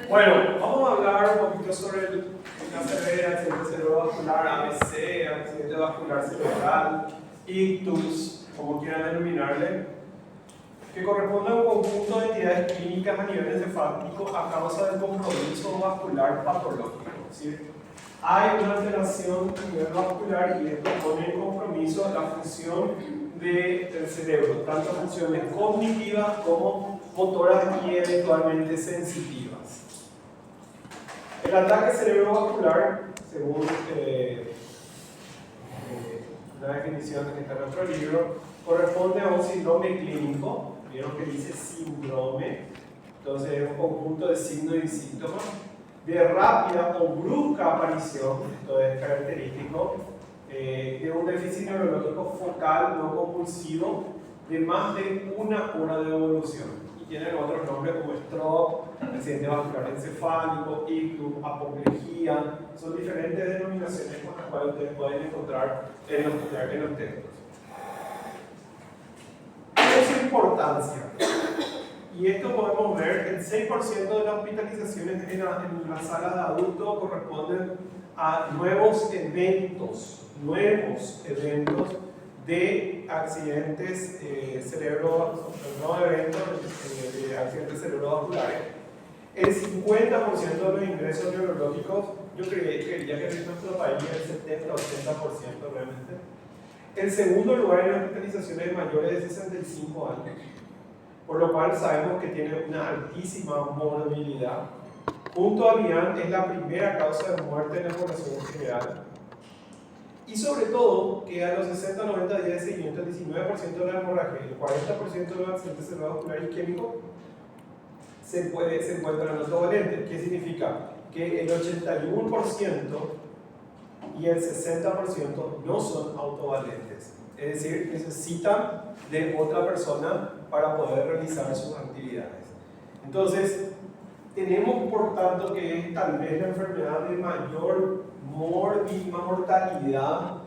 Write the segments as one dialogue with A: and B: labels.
A: Bueno, vamos a hablar un poquito sobre la severa, accidente cerebrovascular, ABC, accidente vascular cerebral, ictus, como quieran denominarle, que corresponde a un conjunto de entidades clínicas a nivel encefálico a causa del compromiso vascular patológico. Es decir, hay una alteración a nivel vascular y esto pone en compromiso la función del cerebro, tanto funciones cognitivas como motoras y eventualmente sensitivas. El ataque cerebrovascular, según la definición que está en nuestro libro, corresponde a un síndrome clínico. Vieron que dice síndrome, entonces es un conjunto de signos y síntomas de rápida o brusca aparición, esto es característico, de un déficit neurológico focal no compulsivo de más de una hora de evolución. Y tienen otros nombres como stroke, accidente vascular encefálico, ictus, apoplejía. Son diferentes denominaciones con las cuales ustedes pueden encontrar en los textos. ¿Cuál es su importancia? Y esto podemos ver, el 6% de las hospitalizaciones en la sala de adultos corresponden a nuevos eventos de accidentes de accidentes cerebrovasculares. El 50% de los ingresos neurológicos, yo creía que en nuestro país el 70 o 80% realmente. El segundo lugar en las hospitalizaciones de mayores de 65 años, por lo cual sabemos que tiene una altísima morbilidad. Junto a VIAN es la primera causa de muerte en la población en general. Y sobre todo, que a los 60-90 días de seguimiento, el 19% de la hemorragia y el 40% de los accidentes cerebrovasculares isquémicos se encuentran autovalentes. ¿Qué significa? Que el 81% y el 60% no son autovalentes. Es decir, necesitan de otra persona para poder realizar sus actividades. Entonces, tenemos por tanto que es tal vez la enfermedad de mayor mortalidad.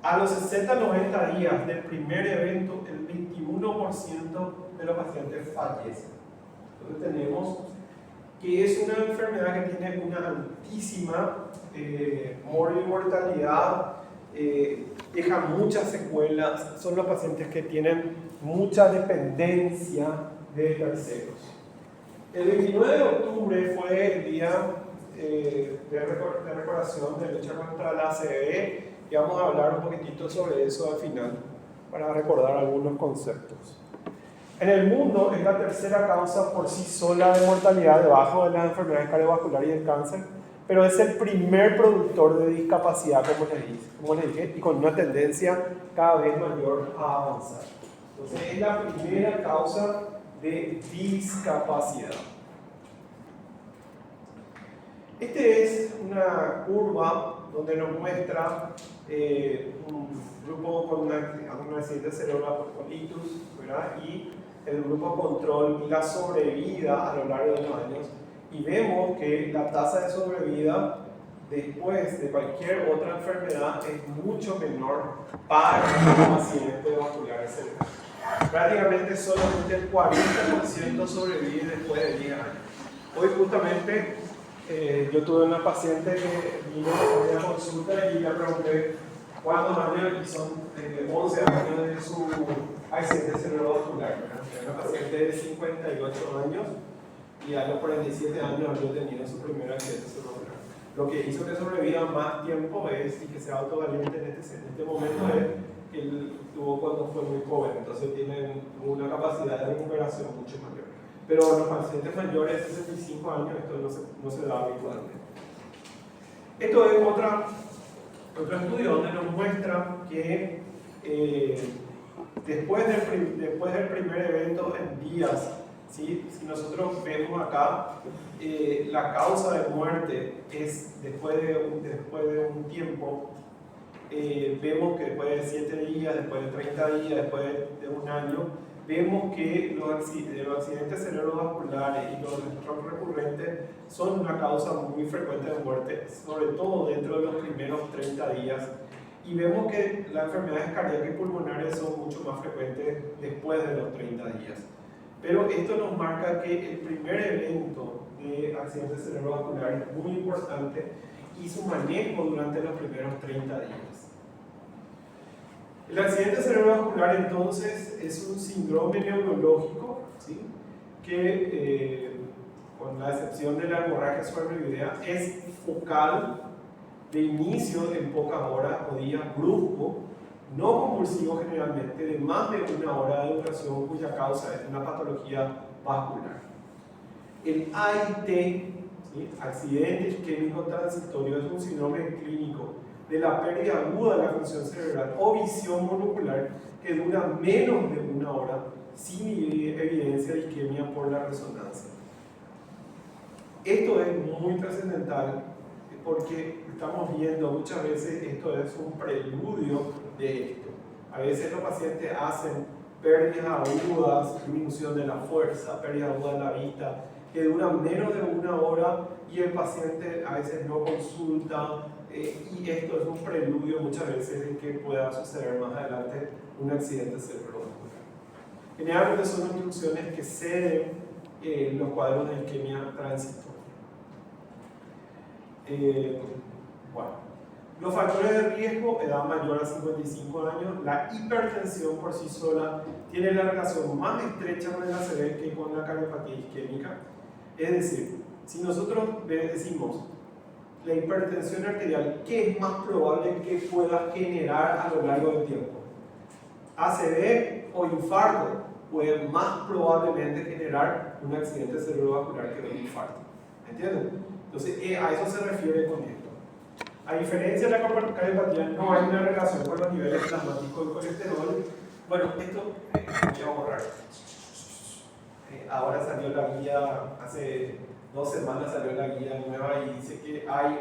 A: A los 60-90 días del primer evento, el 21% de los pacientes fallecen. Entonces tenemos que es una enfermedad que tiene una altísima mortalidad, deja muchas secuelas, son los pacientes que tienen mucha dependencia de terceros. El 29 de octubre fue el día de recordación de lucha contra la ACV y vamos a hablar un poquitito sobre eso al final para recordar algunos conceptos. En el mundo es la tercera causa por sí sola de mortalidad debajo de las enfermedades cardiovasculares y el cáncer, pero es el primer productor de discapacidad, como les dije, y con una tendencia cada vez mayor a avanzar. Entonces es la primera causa de discapacidad. Este es una curva donde nos muestra un grupo con un accidente cerebral con ictus, ¿verdad? Y el grupo control y la sobrevida a lo largo de los años. Y vemos que la tasa de sobrevida después de cualquier otra enfermedad es mucho menor para los accidentes vasculares cerebrales. Prácticamente solamente el 40% sobrevive después de 10 años. Hoy justamente yo tuve una paciente que vino a una consulta y le pregunté cuántos años, y son 11 años de su accidente cerebrovascular. Era una paciente de 58 años y a los 47 años había tenido su primer accidente cerebrovascular. Lo que hizo que sobreviva más tiempo y que sea autovaliente en este momento es que él tuvo cuando fue muy joven, entonces tienen una capacidad de recuperación mucho mayor. Pero en los pacientes mayores de 65 años esto no se da habitualmente. Esto es otro estudio donde nos muestra que después del primer evento en días, ¿sí? Si nosotros vemos acá, la causa de muerte es después de un tiempo, vemos que después de 7 días, después de 30 días, después de un año, vemos que los accidentes cerebrovasculares y los stroke recurrentes son una causa muy frecuente de muerte, sobre todo dentro de los primeros 30 días. Y vemos que las enfermedades cardíacas y pulmonares son mucho más frecuentes después de los 30 días. Pero esto nos marca que el primer evento de accidentes cerebrovasculares es muy importante y su manejo durante los primeros 30 días. El accidente cerebrovascular entonces es un síndrome neurológico, ¿sí?, que con la excepción de la hemorragia subaracnoidea es focal, de inicio en pocas horas o días, brusco, no convulsivo generalmente, de más de una hora de duración, cuya causa es una patología vascular. El AIT, ¿sí?, accidente isquémico transitorio, es un síndrome clínico de la pérdida aguda de la función cerebral o visión monocular que dura menos de una hora sin evidencia de isquemia por la resonancia. Esto es muy trascendental porque estamos viendo muchas veces esto es un preludio de esto. A veces los pacientes hacen pérdidas agudas, disminución de la fuerza, pérdida aguda de la vista, que duran menos de una hora y el paciente a veces no consulta, y esto es un preludio muchas veces de que pueda suceder más adelante un accidente cerebrovascular. Generalmente son instrucciones que ceden los cuadros de isquemia transitoria. Bueno, los factores de riesgo, edad mayor a 55 años, la hipertensión por sí sola tiene la relación más estrecha con el ACV que con la cardiopatía isquémica. Es decir, si nosotros decimos la hipertensión arterial, ¿qué es más probable que pueda generar a lo largo del tiempo? ACV o infarto puede más probablemente generar un accidente cerebrovascular que un infarto. ¿Entienden? Entonces, a eso se refiere con esto. A diferencia de la cardiopatía, no hay una relación con los niveles plasmáticos de colesterol. Bueno, esto voy a borrar. Ahora salió la guía, hace 2 semanas salió la guía nueva y dice que hay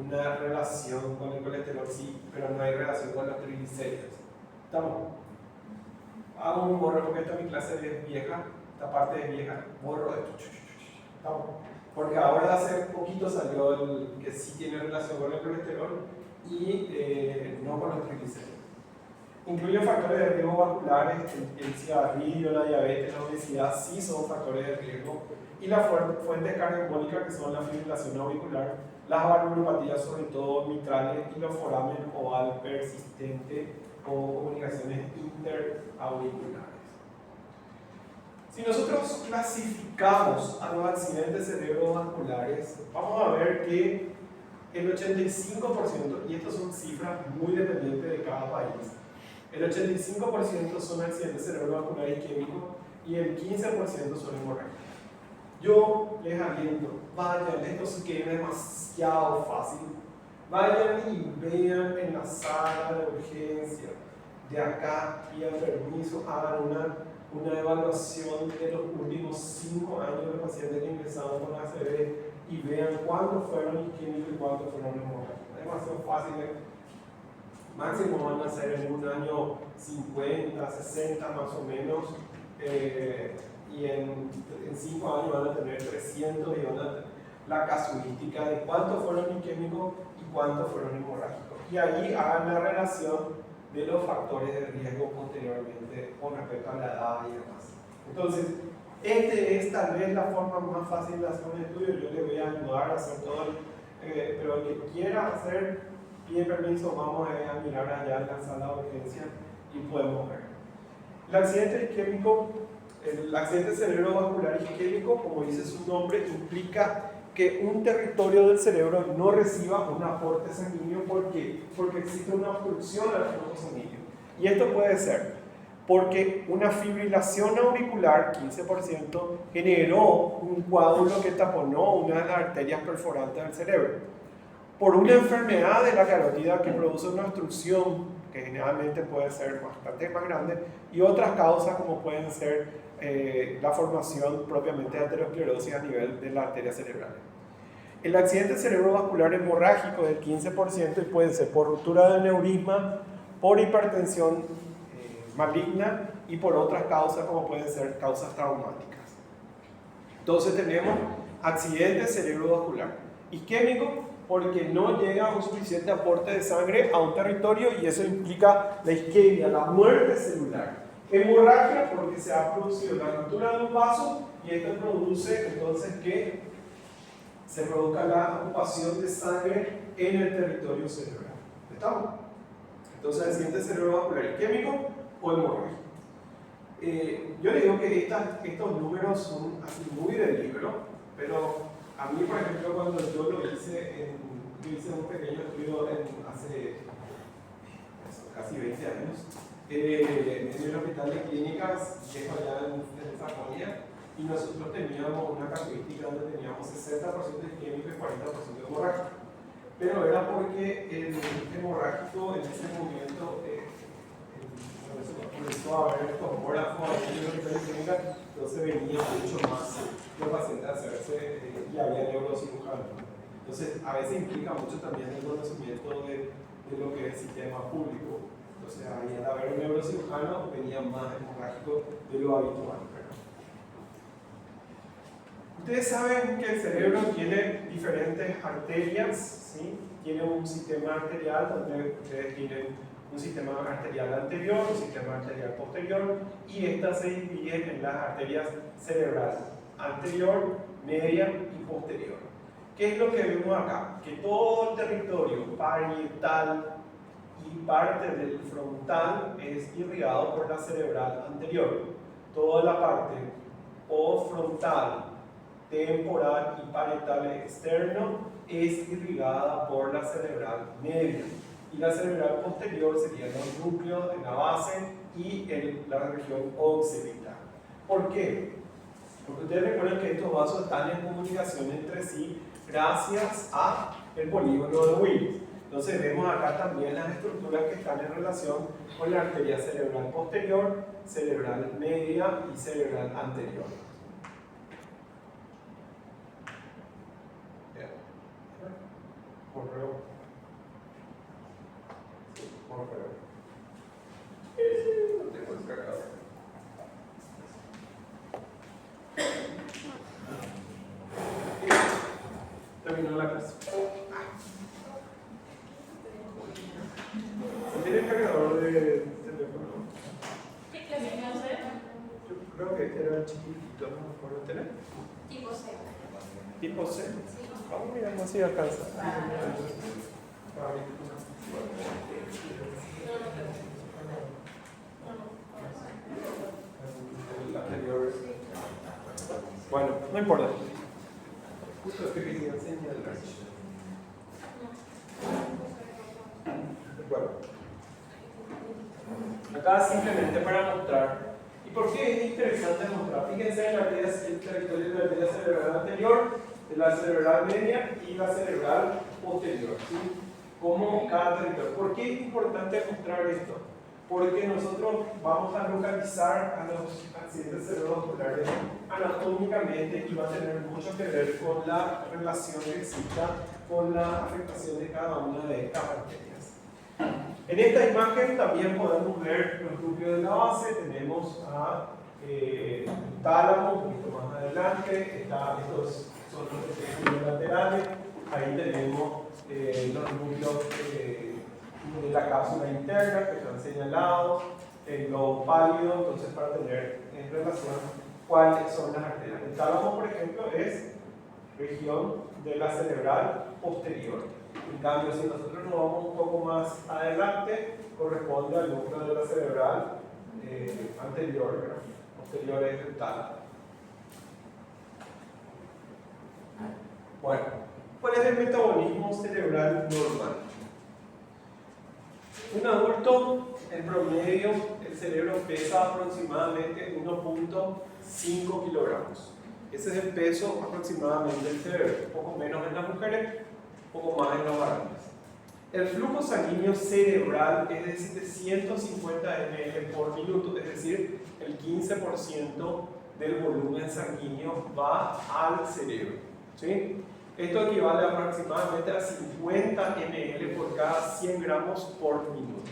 A: una relación con el colesterol, sí, pero no hay relación con los triglicéridos. ¿Estamos? Hago un borro porque esta mi clase es vieja, esta parte es vieja, borro esto. ¿Estamos? Porque ahora hace poquito salió el que sí tiene relación con el colesterol y no con los triglicéridos. Incluye factores de riesgo vasculares, el cigarrillo, la diabetes, la obesidad, sí son factores de riesgo, y las fuentes cardioembólicas, que son la fibrilación auricular, las valvulopatías, sobre todo mitrales, y los foramen oval persistente o comunicaciones interauriculares. Si nosotros clasificamos a los accidentes cerebrovasculares, vamos a ver que el 85%, y estas son cifras muy dependientes de cada país, el 85% son accidentes cerebrovasculares isquémicos y el 15% son hemorrágicos. Yo les aliento, vayan, esto se queda demasiado fácil, vayan y vean en la sala de urgencia de acá, pidan permiso, hagan una evaluación de los últimos 5 años de los pacientes que ingresaron con ACV y vean cuántos fueron isquémicos y cuántos fueron hemorrágicos. Es demasiado fácil. Máximo van a ser en un año 50, 60 más o menos, y en 5 años van a tener 300 y van a tener la casuística de cuántos fueron isquémicos y cuántos fueron hemorrágicos. Y ahí hagan la relación de los factores de riesgo posteriormente con respecto a la edad y demás. Entonces, es tal vez la forma más fácil de hacer un estudio. Yo les voy a ayudar a hacer todo, pero el que quiera hacer, pide permiso, vamos a mirar allá en la sala de urgencia y podemos ver. El accidente isquémico, el accidente cerebrovascular isquémico, como dice su nombre, implica que un territorio del cerebro no reciba un aporte sanguíneo. ¿Por qué? Porque existe una obstrucción al flujo sanguíneo. Y esto puede ser porque una fibrilación auricular, 15%, generó un coágulo que taponó una de las arterias perforantes del cerebro. Por una enfermedad de la carótida que produce una obstrucción, que generalmente puede ser bastante más grande, y otras causas como pueden ser la formación propiamente de aterosclerosis a nivel de la arteria cerebral. El accidente cerebrovascular hemorrágico es del 15% y puede ser por ruptura de aneurisma, por hipertensión maligna y por otras causas como pueden ser causas traumáticas. Entonces tenemos accidente cerebrovascular isquémico porque no llega un suficiente aporte de sangre a un territorio y eso implica la isquemia, la muerte celular. Hemorragia porque se ha producido la ruptura de un vaso y esto produce entonces que se produzca la ocupación de sangre en el territorio cerebral. ¿Estamos? Entonces, el siguiente cerebrovascular isquémico o hemorrágico. Yo le digo que estos números son así muy del libro, pero a mí, por ejemplo, cuando yo lo hice, yo hice un pequeño estudio hace casi 20 años en el hospital de clínicas viejo allá en Sajonia, y nosotros teníamos una casuística donde teníamos 60% isquémico y 40% hemorrágico. Pero era porque el hemorrágico en ese momento comenzó a haber tomógrafo en el hospital de clínicas, entonces venía mucho más los pacientes a hacerse y había neurocirujano. Entonces, a veces implica mucho también el conocimiento de lo que es el sistema público. Entonces, al haber un neurocirujano, venía más hemorrágico de lo habitual. Ustedes saben que el cerebro tiene diferentes arterias, ¿sí? Tiene un sistema arterial donde ustedes tienen un sistema arterial anterior, un sistema arterial posterior, y estas se dividen en las arterias cerebrales anterior, media y posterior. ¿Qué es lo que vemos acá? Que todo el territorio parietal y parte del frontal es irrigado por la cerebral anterior. Toda la parte postfrontal, temporal y parietal externo es irrigada por la cerebral media. Y la cerebral posterior sería los núcleos en la base y en la región occipital. ¿Por qué? Porque ustedes recuerdan que estos vasos están en comunicación entre sí gracias al polígono de Willis. Entonces vemos acá también las estructuras que están en relación con la arteria cerebral posterior, cerebral media y cerebral anterior. Correo. No tengo descargado. Terminó la clase. ¿Tiene el cargador de teléfono?
B: ¿Qué clase me va a hacer?
A: Yo creo que este era chiquitito, ¿no? ¿Por el teléfono?
B: Tipo C.
A: ¿Tipo C?
B: Sí.
A: Vamos a mirar si alcanza. El anterior. Bueno, no importa. Justo es que quería enseñar. Bueno. Acá simplemente para mostrar. ¿Y por qué es interesante mostrar? Fíjense en el territorio de la arteria cerebral anterior, de la cerebral media y la cerebral posterior. ¿Sí? Como cada territorio. ¿Por qué es importante mostrar esto? Porque nosotros vamos a localizar a los accidentes cerebrovasculares anatómicamente y va a tener mucho que ver con la relación que exista con la afectación de cada una de estas arterias. En esta imagen también podemos ver los núcleos de la base. Tenemos el tálamo, un poquito más adelante. Estos son los núcleos laterales. Ahí tenemos los núcleos de la cápsula interna que están señalados, el globo pálido, entonces para tener en relación cuáles son las arterias. El tálamo, por ejemplo, es región de la cerebral posterior. En cambio, si nosotros nos vamos un poco más adelante, corresponde al núcleo de la cerebral anterior, ¿verdad? Posterior es el tálamo. Bueno, ¿cuál es el metabolismo cerebral normal? Un adulto, en promedio, el cerebro pesa aproximadamente 1.5 kilogramos. Ese es el peso aproximadamente del cerebro, un poco menos en las mujeres, un poco más en los varones. El flujo sanguíneo cerebral es de 750 ml por minuto, es decir, el 15% del volumen sanguíneo va al cerebro. ¿Sí? Esto equivale aproximadamente a 50 ml por cada 100 gramos por minuto.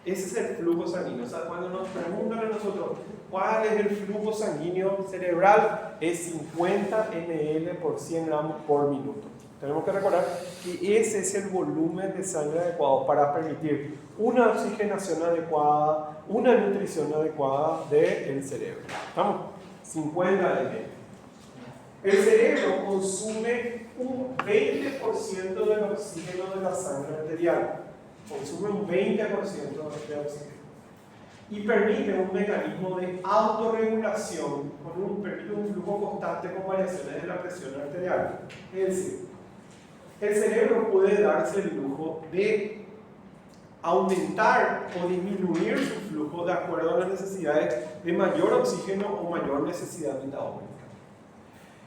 A: Ese es el flujo sanguíneo. O sea, cuando nos preguntan a nosotros cuál es el flujo sanguíneo cerebral, es 50 ml por 100 gramos por minuto. Tenemos que recordar que ese es el volumen de sangre adecuado para permitir una oxigenación adecuada, una nutrición adecuada del cerebro. ¿Estamos? 50 ml. El cerebro consume un 20% del oxígeno de la sangre arterial. Consume un 20% de oxígeno. Y permite un mecanismo de autorregulación, permite un flujo constante con variaciones de la presión arterial. Es decir, el cerebro puede darse el lujo de aumentar o disminuir su flujo de acuerdo a las necesidades de mayor oxígeno o mayor necesidad metabólica.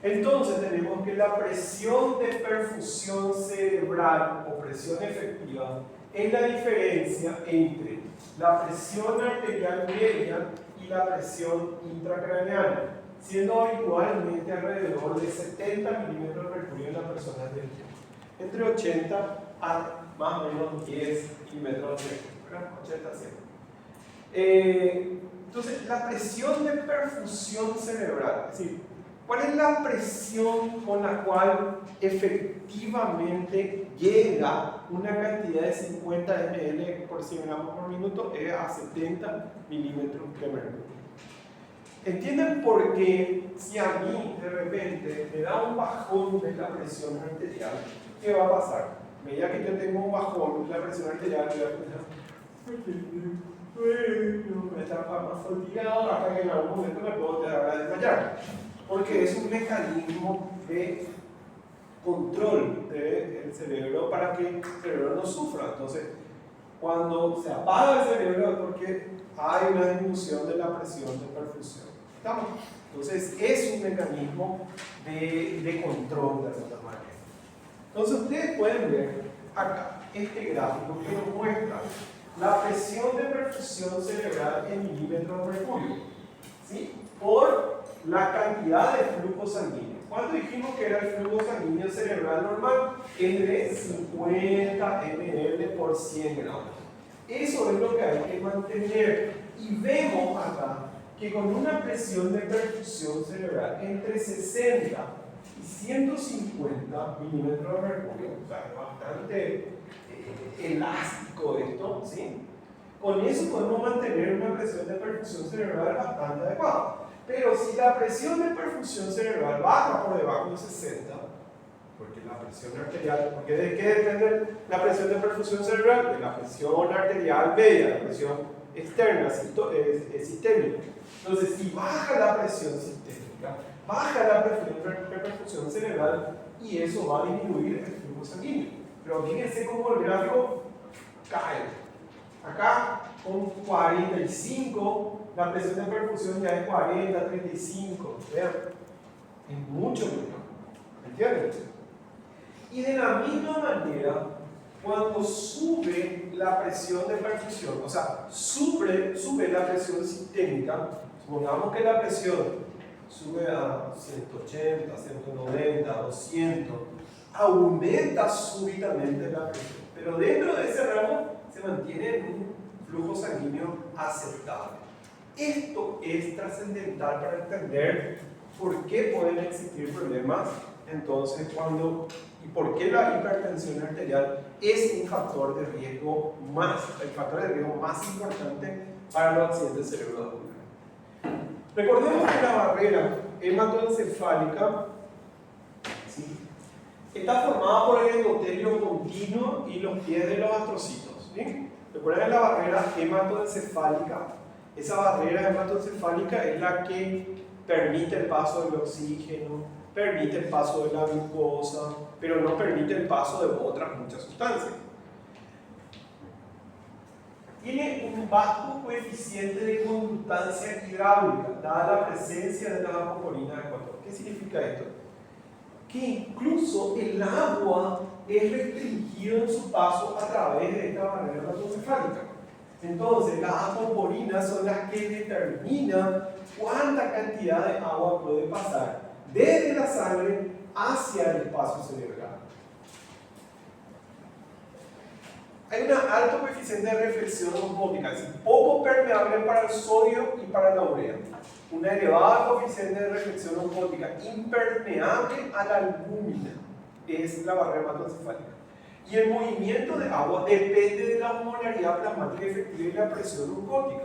A: Entonces tenemos que la presión de perfusión cerebral o presión efectiva es la diferencia entre la presión arterial media y la presión intracraneal, siendo habitualmente alrededor de 70 milímetros de mercurio en la persona adulta, entre 80 a más o menos 10 milímetros de mercurio, 80 a 100. Entonces, la presión de perfusión cerebral, es decir, ¿cuál es la presión con la cual efectivamente llega una cantidad de 50 ml por 100 gramos por minuto? Es a 70 milímetros de mercurio. ¿Entienden por qué si a mí de repente me da un bajón de la presión arterial, qué va a pasar? A medida que yo tengo un bajón de la presión arterial, voy a estar más fatigado hasta que en algún momento me puedo quedar a desmayar. Porque es un mecanismo de control del cerebro para que el cerebro no sufra. Entonces, cuando se apaga el cerebro es porque hay una disminución de la presión de perfusión. ¿Estamos? Entonces, es un mecanismo de control de alguna manera. Entonces, ustedes pueden ver acá este gráfico que nos muestra la presión de perfusión cerebral en milímetros de mercurio, ¿sí? Por la cantidad de flujo sanguíneo. ¿Cuánto dijimos que era el flujo sanguíneo cerebral normal? Es de 50 ml por 100 gramos. Eso es lo que hay que mantener. Y vemos acá que con una presión de perfusión cerebral entre 60 y 150 milímetros de mercurio, o sea, es bastante elástico esto, ¿sí? Con eso podemos mantener una presión de perfusión cerebral bastante adecuada. Pero si la presión de perfusión cerebral baja por debajo de 60, porque la presión arterial, porque ¿de qué depende la presión de perfusión cerebral? De la presión arterial media, la presión externa, sistémica. Entonces, si baja la presión sistémica, baja la presión de perfusión cerebral y eso va a disminuir el flujo sanguíneo. Pero fíjense cómo el gráfico cae. Acá con 45, la presión de perfusión ya es 40, 35. Vean, es mucho menor. ¿Entienden? Y de la misma manera, cuando sube la presión de perfusión, o sea, sube la presión sistémica, supongamos que la presión sube a 180, 190, 200, aumenta súbitamente la presión. Pero dentro de ese rango se mantiene en un flujo sanguíneo aceptable. Esto es trascendental para entender por qué pueden existir problemas entonces y por qué la hipertensión arterial es un factor de riesgo el factor de riesgo más importante para los accidentes cerebrovasculares. Recordemos que la barrera hematoencefálica, ¿sí?, está formada por el endotelio continuo y los pies de los astrocitos, ¿sí? Recuerden la barrera hematoencefálica. Esa barrera hematoencefálica es la que permite el paso del oxígeno, permite el paso de la glucosa, pero no permite el paso de otras muchas sustancias. Tiene un bajo coeficiente de conductancia hidráulica, dada la presencia de la apocorina de Ecuador. ¿Qué significa esto? Que incluso el agua es restringido en su paso a través de esta barrera hematoencefálica. Entonces, las apoporinas son las que determinan cuánta cantidad de agua puede pasar desde la sangre hacia el espacio cerebral. Hay un alto coeficiente de reflexión osmótica, es decir, poco permeable para el sodio y para la urea. Una elevada coeficiente de reflexión osmótica impermeable a la albúmina es la barrera hematoencefálica. Y el movimiento de agua depende de la osmolaridad plasmática efectiva y la presión osmótica.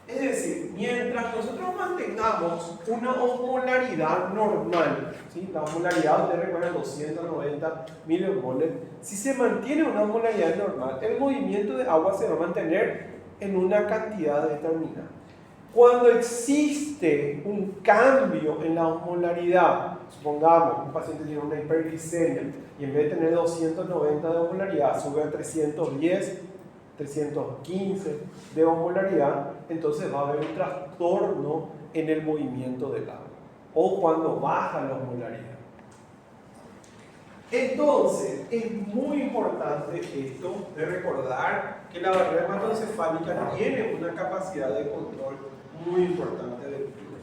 A: Es decir, mientras nosotros mantengamos una osmolaridad normal, ¿sí? La osmolaridad, ustedes recuerdan, 290 milimoles, si se mantiene una osmolaridad normal, el movimiento de agua se va a mantener en una cantidad determinada. Cuando existe un cambio en la osmolaridad, supongamos un paciente tiene una hiperglicemia y en vez de tener 290 de osmolaridad sube a 310, 315 de osmolaridad, entonces va a haber un trastorno en el movimiento del agua o cuando baja la osmolaridad. Entonces, es muy importante esto de recordar que la barrera hematoencefálica tiene una capacidad de control muy importante del flujo.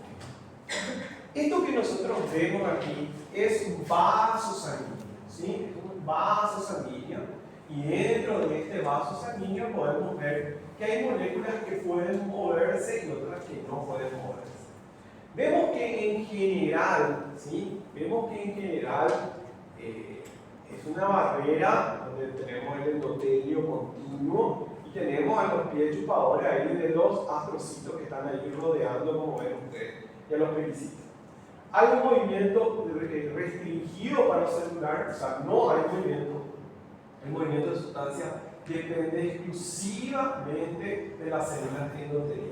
A: Esto que nosotros vemos aquí es un vaso sanguíneo, ¿sí? Es un vaso sanguíneo y dentro de este vaso sanguíneo podemos ver que hay moléculas que pueden moverse y otras que no pueden moverse. Vemos que en general, ¿sí? Vemos que en general es una barrera donde tenemos el endotelio continuo y tenemos a los pies chupadores ahí de los astrocitos que están ahí rodeando, como ven ustedes, y a los pericitos. Hay un movimiento restringido para lo celular, o sea, no hay movimiento. El movimiento de sustancia depende exclusivamente de las células endoteliales.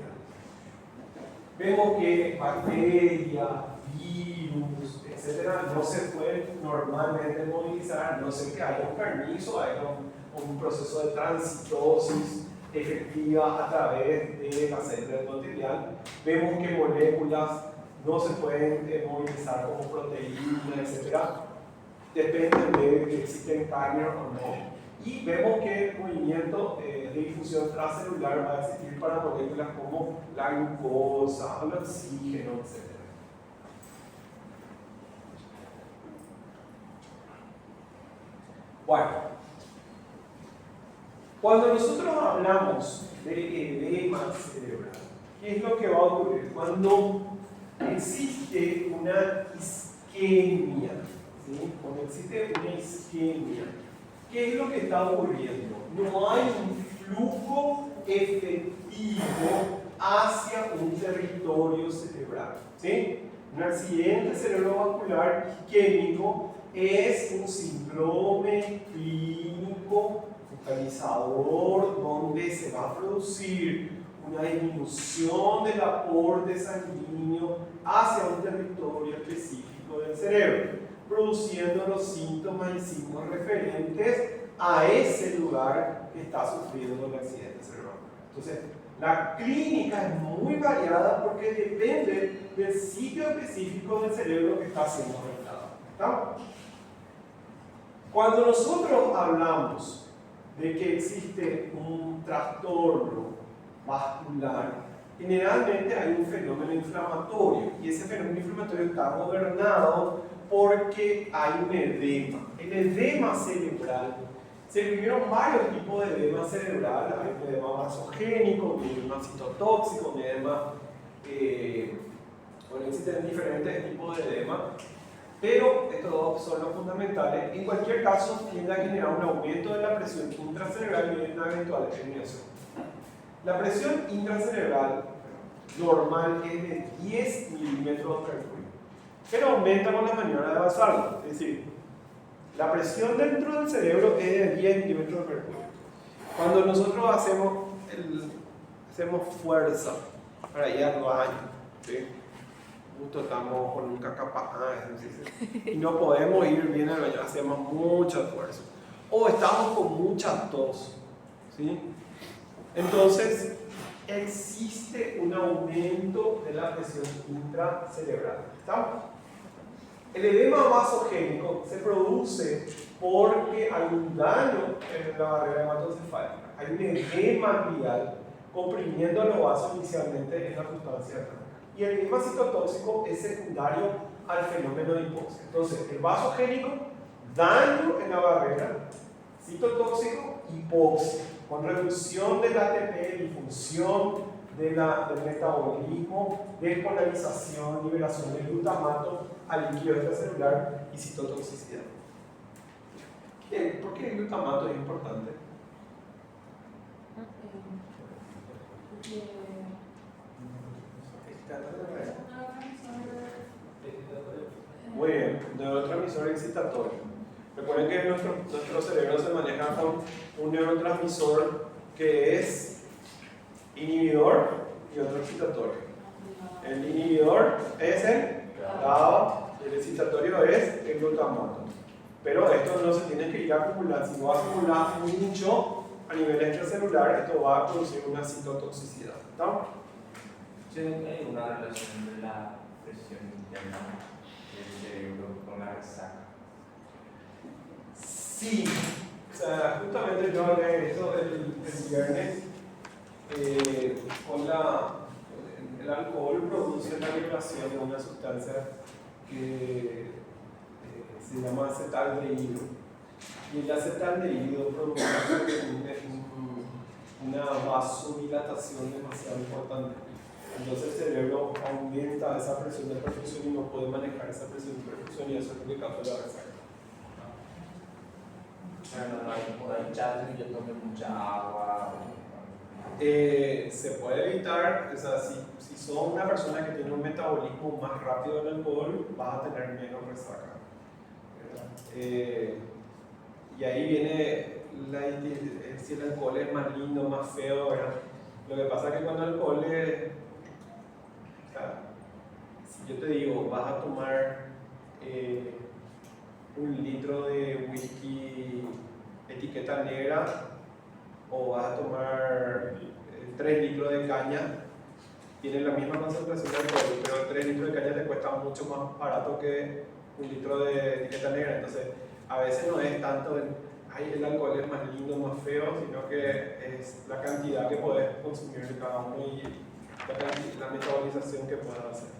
A: Vemos que bacterias, virus, etcétera, no se pueden normalmente movilizar, no sé que haya un permiso, haya un proceso de transitosis efectiva a través de la célula endotelial. Vemos que moléculas no se pueden movilizar como proteínas, etcétera, dependen de que existen carrier o no. Y vemos que el movimiento de difusión transcelular va a existir para moléculas como la glucosa, el oxígeno, etc. Bueno, cuando nosotros hablamos de edema cerebral, ¿qué es lo que va a ocurrir? Cuando existe una isquemia, ¿sí? Cuando existe una isquemia, ¿qué es lo que está ocurriendo? No hay un flujo efectivo hacia un territorio cerebral, ¿sí? Un accidente cerebrovascular isquémico es un síndrome clínico focalizador donde se va a producir una disminución del aporte sanguíneo hacia un territorio específico del cerebro, produciendo los síntomas y signos referentes a ese lugar que está sufriendo el accidente cerebral. Entonces, la clínica es muy variada porque depende del sitio específico del cerebro que está siendo afectado. ¿Está? Cuando nosotros hablamos de que existe un trastorno vascular, generalmente hay un fenómeno inflamatorio y ese fenómeno inflamatorio está gobernado porque hay un edema. El edema cerebral, se vivieron varios tipos de edema cerebral. Hay un edema vasogénico, un edema citotóxico, un edema, bueno, existen diferentes tipos de edema, pero estos dos son los fundamentales. En cualquier caso, tiende a generar un aumento de la presión intracerebral y una eventual eliminación. La presión intracerebral normal es de 10 milímetros de mercurio, pero aumenta con la maniobra de Valsalva. Es decir, la presión dentro del cerebro es de 10 milímetros de mercurio. Cuando nosotros hacemos fuerza para ir al baño, ¿sí? Justo estamos con un y no podemos ir bien al baño, hacemos mucha fuerza. O estamos con mucha tos, ¿sí? Entonces, existe un aumento de la presión intracerebral. ¿Está? El edema vasogénico se produce porque hay un daño en la barrera hematoencefálica. Hay un edema glial comprimiendo los vasos inicialmente en la sustancia acá. Y el edema citotóxico es secundario al fenómeno de hipoxia. Entonces, el vasogénico, daño en la barrera, citotóxico, hipoxia, con reducción del ATP, disfunción del metabolismo, despolarización, liberación del glutamato al líquido extracelular y citotoxicidad. ¿Por qué el glutamato es importante? excitatorio. Recuerden que nuestro cerebro se maneja con un neurotransmisor que es inhibidor y otro excitatorio. El inhibidor es el GABA y el excitatorio es el glutamato. Pero esto no se tiene que ir a acumular. Si no acumulas mucho a nivel extracelular, esto va a producir una citotoxicidad. ¿Está?
C: ¿Hay una relación entre la presión interna del cerebro con la resaca?
A: Sí, o sea, justamente yo hablé de eso el viernes. El alcohol produce la liberación de una sustancia que se llama acetaldehído. Y el acetaldehído produce una vasodilatación demasiado importante. Entonces el cerebro aumenta esa presión de perfusión y no puede manejar esa presión de perfusión y eso es lo que causa la resaca.
C: No hay chance que yo tome mucha agua.
A: Se puede evitar, o sea, si sos una persona que tiene un metabolismo más rápido del alcohol, vas a tener menos resaca. Y ahí viene si el alcohol es más lindo, más feo, ¿verdad? Lo que pasa es que cuando el alcohol es, o sea, si yo te digo, vas a tomar 1 litro de whisky etiqueta negra o vas a tomar 3 litros de caña, tiene la misma concentración de alcohol, pero 3 litros de caña te cuesta mucho más barato que 1 litro de etiqueta negra. Entonces, a veces no es tanto el alcohol es más lindo, más feo, sino que es la cantidad que puedes consumir de cada uno y la metabolización que puedas hacer.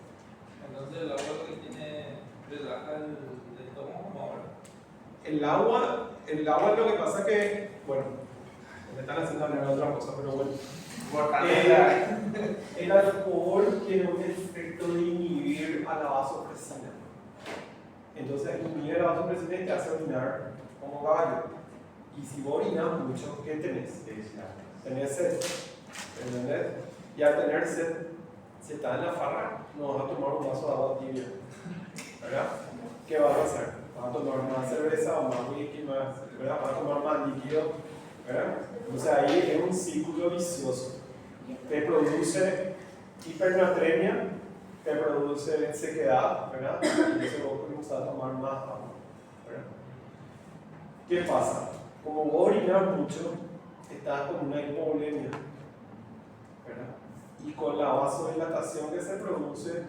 D: Entonces, el agua que tiene relaja el estómago.
A: El agua lo que pasa que, bueno, me están haciendo hablar de otra cosa, pero bueno. El alcohol tiene un efecto de inhibir a la vasopresina. Entonces, inhibir a la vasopresina y te hace orinar como caballo. Y si vos orinas mucho, ¿qué tenés? Tenés sed. ¿Entendés? Y al tener sed, si estás en la farra, no vas a tomar un vaso de agua tibia. ¿Verdad? ¿Qué vas a hacer? Vas a tomar más cerveza o más whisky, ¿verdad? Vas a tomar más líquido, ¿verdad? Entonces ahí es un círculo vicioso. Te produce hipernatremia, te produce sequedad, ¿verdad? Y entonces vos comenzás a tomar más agua, ¿verdad? ¿Qué pasa? Como vos orinas mucho, estás con una hipovolemia, ¿verdad? Y con la vasodilatación que se produce,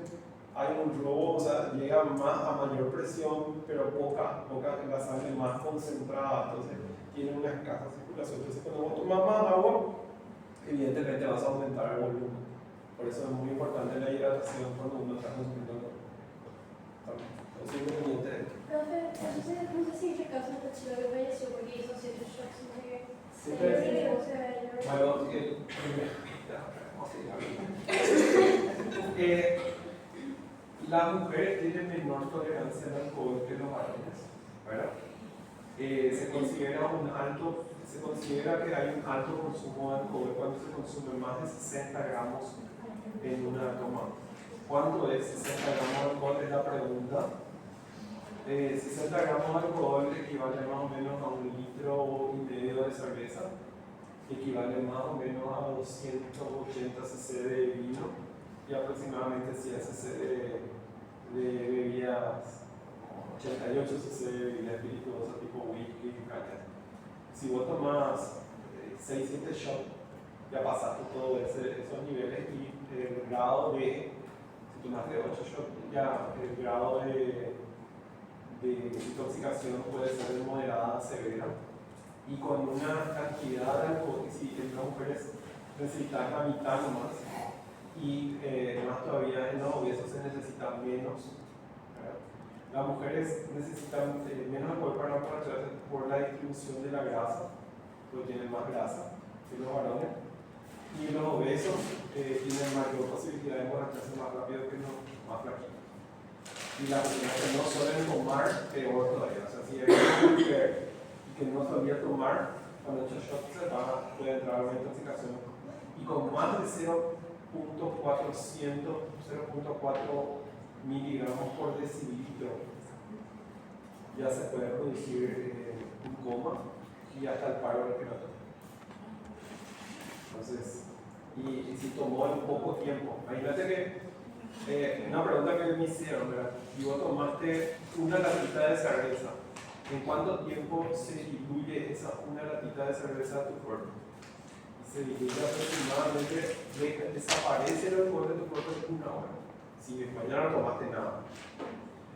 A: hay un robo, o sea, llega más a mayor presión, pero poca en la sangre, más concentrada, entonces tiene una escasa circulación. Entonces, cuando vos tomas más agua, evidentemente vas a aumentar el volumen. Por eso es muy importante la hidratación cuando uno está consumiendo alcohol. Es independiente de esto.
B: Profe, no sé si en este caso está chido que falleció porque hizo 7 shots, no sé qué.
A: Sí, las mujeres tienen menor tolerancia al alcohol que los varones, ¿verdad? Se considera que hay un alto consumo de alcohol cuando se consume más de 60 gramos en una toma. ¿Cuánto es 60 gramos de alcohol? Es la pregunta. 60 gramos de alcohol equivale más o menos a 1,5 litros de cerveza, equivale más o menos a 280 cc de vino y aproximadamente 100 cc de bebidas, 88 cc de bebidas espirituosas tipo whisky y caña. Si vos tomás 6-7 shots, ya pasaste todos esos niveles y el grado de, si tomaste 8 shots, ya el grado de intoxicación puede ser de moderada a severa. Y con una cantidad de alcohol, si las mujeres necesitan la mitad nomás, y más todavía en los obesos se necesita menos. ¿Verdad? Las mujeres necesitan menos alcohol para emborracharse por la distribución de la grasa, porque tienen más grasa que los varones. Y los obesos tienen mayor posibilidad de emborracharse más rápido que los más flaquitos. Y las personas que no suelen tomar, peor todavía. O sea, si hay una mujer que no solía tomar, con 8 shots puede entrar a una intoxicación. Y con más de 0.4 miligramos por decilitro ya se puede producir un coma y hasta el paro respiratorio. Entonces, y si tomó en poco tiempo, imagínate que, una pregunta que me hicieron, ¿verdad? Si vos tomaste una latita de cerveza, ¿en cuánto tiempo se diluye esa una latita de cerveza a tu cuerpo? Y se diluye aproximadamente, desaparece el alcohol de tu cuerpo en 1 hora. Si mañana no tomaste nada.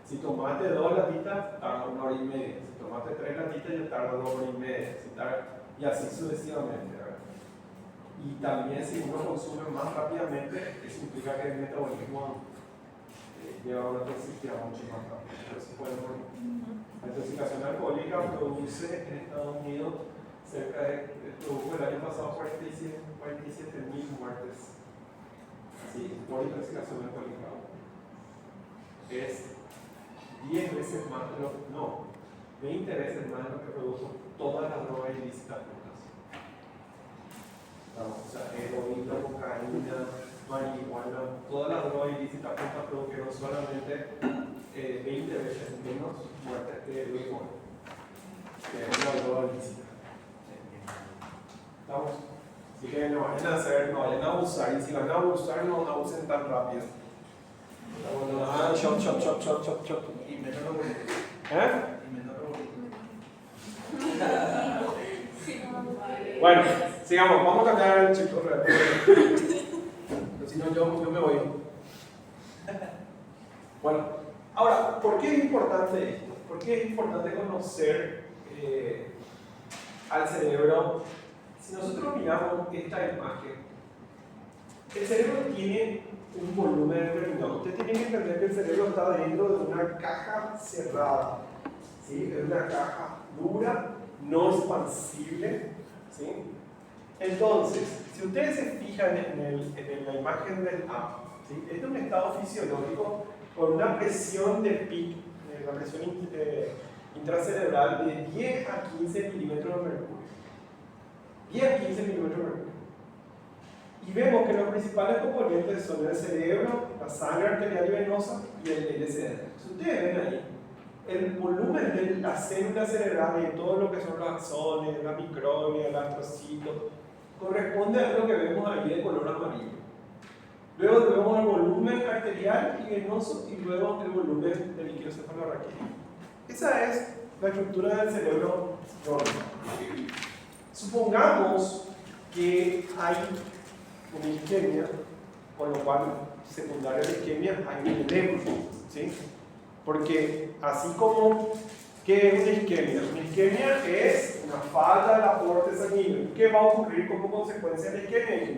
A: Si tomaste 2 latitas, tarda 1 hora y media. Si tomaste 3 latitas, ya tarda 2 horas y media. Y así sucesivamente, ¿verdad? Y también si uno consume más rápidamente, eso implica que el metabolismo lleva una toxicidad mucho más rápida. Entonces, la intoxicación alcohólica produce en Estados Unidos produjo el año pasado 47.000 muertes. Así, por intoxicación alcohólica. Es 10 veces más de lo, no, 20 veces más de lo que produjo todas las drogas ilícitas juntas. O sea, heroína, cocaína, marihuana, todas las drogas ilícitas juntas produjeron solamente 20 veces menos muertes que el alcohol, que es una droga ilícita. ¿Estamos? Así que no vayan a hacer, no vayan a abusar, y si van a abusar, no abusen tan rápido. Chop.
D: Y menos revolito. Y menos revolito.
A: Bueno, sigamos, vamos a cambiar el chico. Si no, yo me voy. Bueno, ahora, ¿por qué es importante esto? ¿Por qué es importante conocer al cerebro? Si nosotros miramos esta imagen, el cerebro tiene un volumen determinado. Usted tiene que entender que el cerebro está dentro de una caja cerrada, ¿sí? Es una caja dura, no expansible, ¿sí? Entonces, si ustedes se fijan en la imagen del A, ¿sí? Este es un estado fisiológico con una presión de PIC, la presión intracerebral de 10 a 15 milímetros de mercurio. 10 a 15 milímetros de mercurio. Y vemos que los principales componentes son el cerebro, la sangre arterial y venosa y el LCD. Si ustedes ven ahí, el volumen de la célula cerebral y de todo lo que son los axones, la microglia, el astrocito, corresponde a lo que vemos ahí de color amarillo. Luego vemos el volumen arterial y venoso y luego el volumen del líquido cefalorraquídeo. Esa es la estructura del cerebro normal. Supongamos que hay una isquemia, con lo cual secundaria a la isquemia hay un edema, ¿sí? Porque así como, ¿qué es una isquemia? Una isquemia es una falta del aporte sanguíneo. ¿Qué va a ocurrir como consecuencia de la isquemia?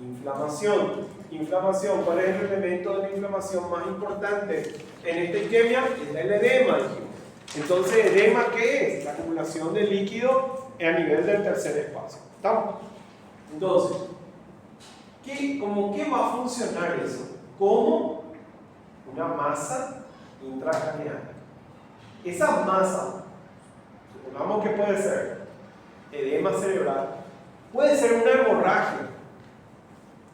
A: Inflamación. Inflamación, ¿cuál es el elemento de la inflamación más importante en esta isquemia? Es el edema, dijimos. Entonces, ¿edema qué es? La acumulación de líquido a nivel del tercer espacio. ¿Estamos? Entonces, ¿cómo qué va a funcionar eso? Como una masa intracraneal. Esa masa, supongamos que puede ser edema cerebral, puede ser una hemorragia,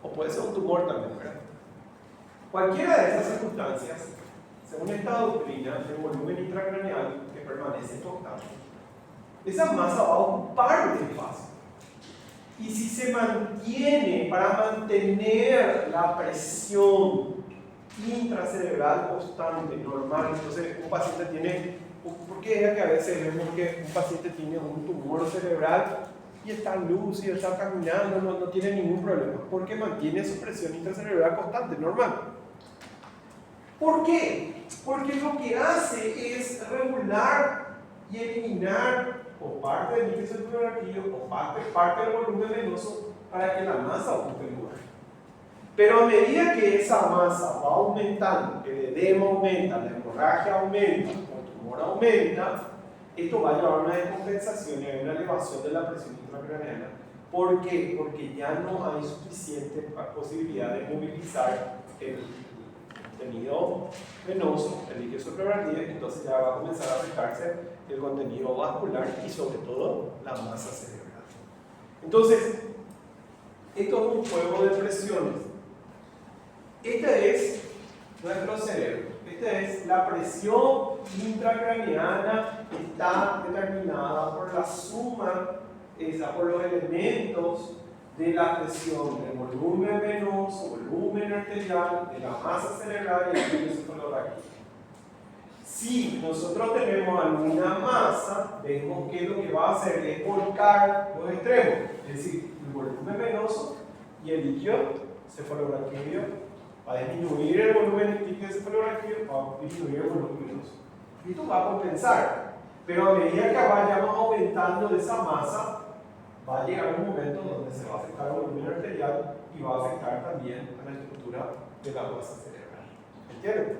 A: o puede ser un tumor también, ¿verdad? Cualquiera de esas circunstancias, según esta doctrina del volumen intracraneal que permanece constante, esa masa va a ocupar un espacio. Y si se mantiene, para mantener la presión intracerebral constante, normal, entonces un paciente tiene, ¿por qué es que a veces vemos que un paciente tiene un tumor cerebral y está lúcido, está caminando, no tiene ningún problema? Porque mantiene su presión intracerebral constante, normal. ¿Por qué? Porque lo que hace es regular y eliminar o parte del líquido cefalorraquídeo o parte del volumen venoso para que la masa ocupe el lugar. Pero a medida que esa masa va aumentando, el edema aumenta, la hemorragia aumenta, el tumor aumenta, esto va a llevar a una descompensación y a una elevación de la presión intracraneal. ¿Por qué? Porque ya no hay suficiente posibilidad de movilizar el contenido venoso, el líquido cefalorraquídeo, entonces ya va a comenzar a afectarse el contenido vascular y sobre todo la masa cerebral. Entonces, esto es un juego de presiones. Este es nuestro cerebro. Esta es la presión intracraneana, está determinada por la suma, por los elementos de la presión del volumen venoso, volumen arterial, de la masa cerebral y el flujo cefalorraquídeo. Si nosotros tenemos alguna masa, vemos que lo que va a hacer es volcar los extremos, es decir, el volumen venoso y el líquido cefalorraquídeo va a disminuir el volumen líquido cefalorraquídeo, va a disminuir el volumen venoso. Y esto va a compensar, pero a medida que vayamos aumentando esa masa, va a llegar un momento donde se va a afectar el volumen arterial y va a afectar también a la estructura de la masa cerebral. ¿Entienden?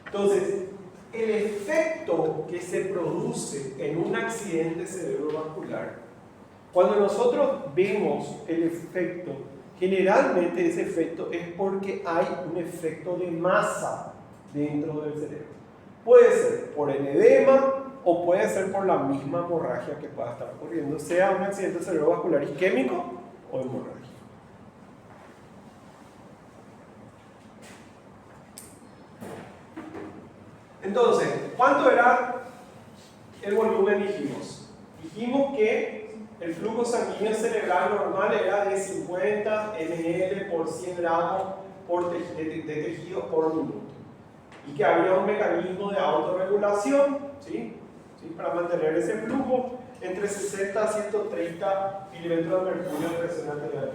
A: Entonces, el efecto que se produce en un accidente cerebrovascular, cuando nosotros vemos el efecto, generalmente ese efecto es porque hay un efecto de masa dentro del cerebro. Puede ser por el edema o puede ser por la misma hemorragia que pueda estar ocurriendo, sea un accidente cerebrovascular isquémico o hemorrágico. Entonces, ¿cuánto era el volumen? Dijimos que el flujo sanguíneo cerebral normal era de 50 ml por 100 gramos de tejido por minuto. Y que había un mecanismo de autorregulación, ¿sí? Para mantener ese flujo entre 60 a 130 milímetros de mercurio de presión arterial.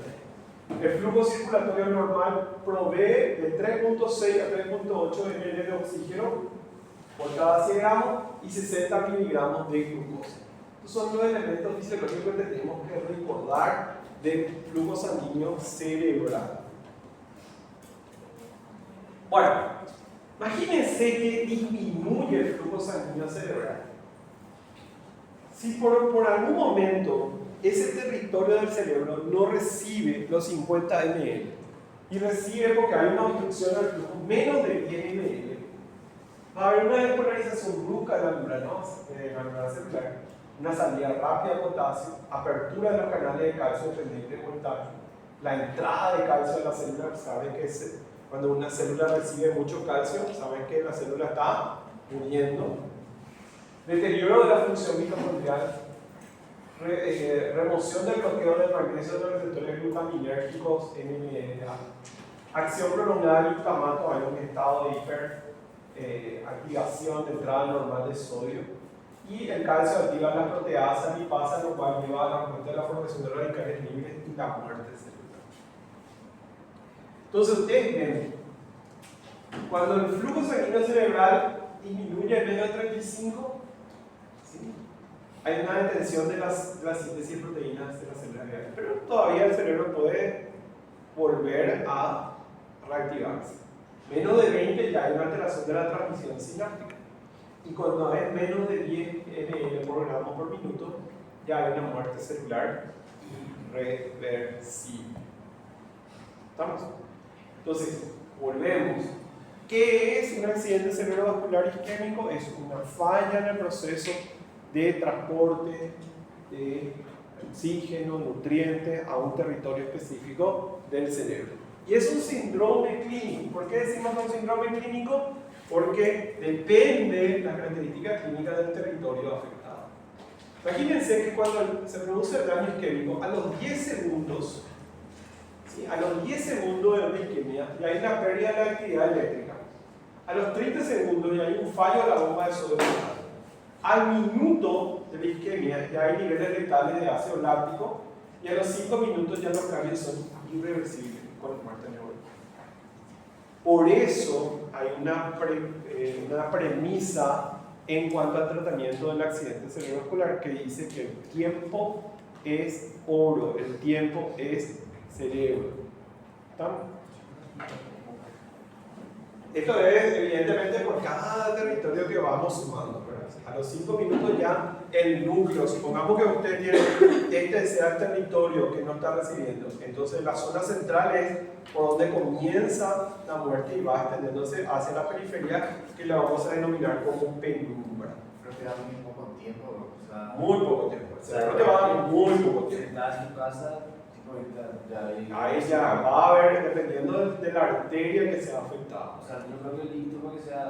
A: El flujo circulatorio normal provee de 3.6 a 3.8 ml de oxígeno por cada 100 gramos y 60 miligramos de glucosa. Estos son los elementos fisiológicos que tenemos que recordar del flujo sanguíneo cerebral. Bueno, imagínense que disminuye el flujo sanguíneo cerebral. Si por algún momento ese territorio del cerebro no recibe los 50 ml y recibe, porque hay una obstrucción del flujo, menos de 10 ml, va a haber una despolarización brusca de la membrana celular, una salida rápida de potasio, apertura de los canales de calcio dependiente de voltaje, la entrada de calcio a la célula. Saben que cuando una célula recibe mucho calcio, saben que la célula está muriendo. Deterioro de la función mitocondrial, remoción del bloqueo del magnesio de los receptores glutaminérgicos NMDA, acción prolongada del glutamato, hay un estado de activación de entrada normal de sodio, y el calcio activa las proteasas lipasas, lo cual lleva a la muerte de la formación de radicales libres y la muerte celular. Entonces ustedes ven, cuando el flujo sanguíneo cerebral disminuye en menos de 35, ¿sí? Hay una detención de la síntesis de proteínas de las células reales, pero todavía el cerebro puede volver a reactivarse. Menos de 20 ya hay una alteración de la transmisión sináptica. Y cuando es menos de 10 ml por gramo por minuto, ya hay una muerte celular irreversible. ¿Estamos? Entonces, volvemos. ¿Qué es un accidente cerebrovascular isquémico? Es una falla en el proceso de transporte de oxígeno, nutrientes a un territorio específico del cerebro. Y es un síndrome clínico. ¿Por qué decimos que es un síndrome clínico? Porque depende de las características clínicas del territorio afectado. Imagínense que cuando se produce el daño isquémico, a los 10 segundos, ¿sí? A los 10 segundos de una isquemia, ya hay una pérdida de la actividad eléctrica. A los 30 segundos ya hay un fallo de la bomba de sodio. Al minuto de la isquemia ya hay niveles letales de ácido láctico y a los 5 minutos ya los cambios son irreversibles con muerte neurológica. Por eso hay una premisa en cuanto al tratamiento del accidente cerebrovascular que dice que el tiempo es oro, el tiempo es cerebro. ¿Estamos? Esto es evidentemente por cada territorio que vamos sumando, ¿verdad? A los 5 minutos ya el núcleo, supongamos que usted tiene sea el territorio que no está recibiendo, entonces la zona central es por donde comienza la muerte y va extendiéndose hacia la periferia, que la vamos a denominar como penumbra.
C: Pero te da muy poco tiempo, o sea,
A: Muy poco tiempo, el cerebro te va a dar muy poco tiempo.
C: Estás en tu casa
A: Ahí ya va a haber, dependiendo de la arteria que sea afectada.
C: O sea, yo creo que el límite para que sea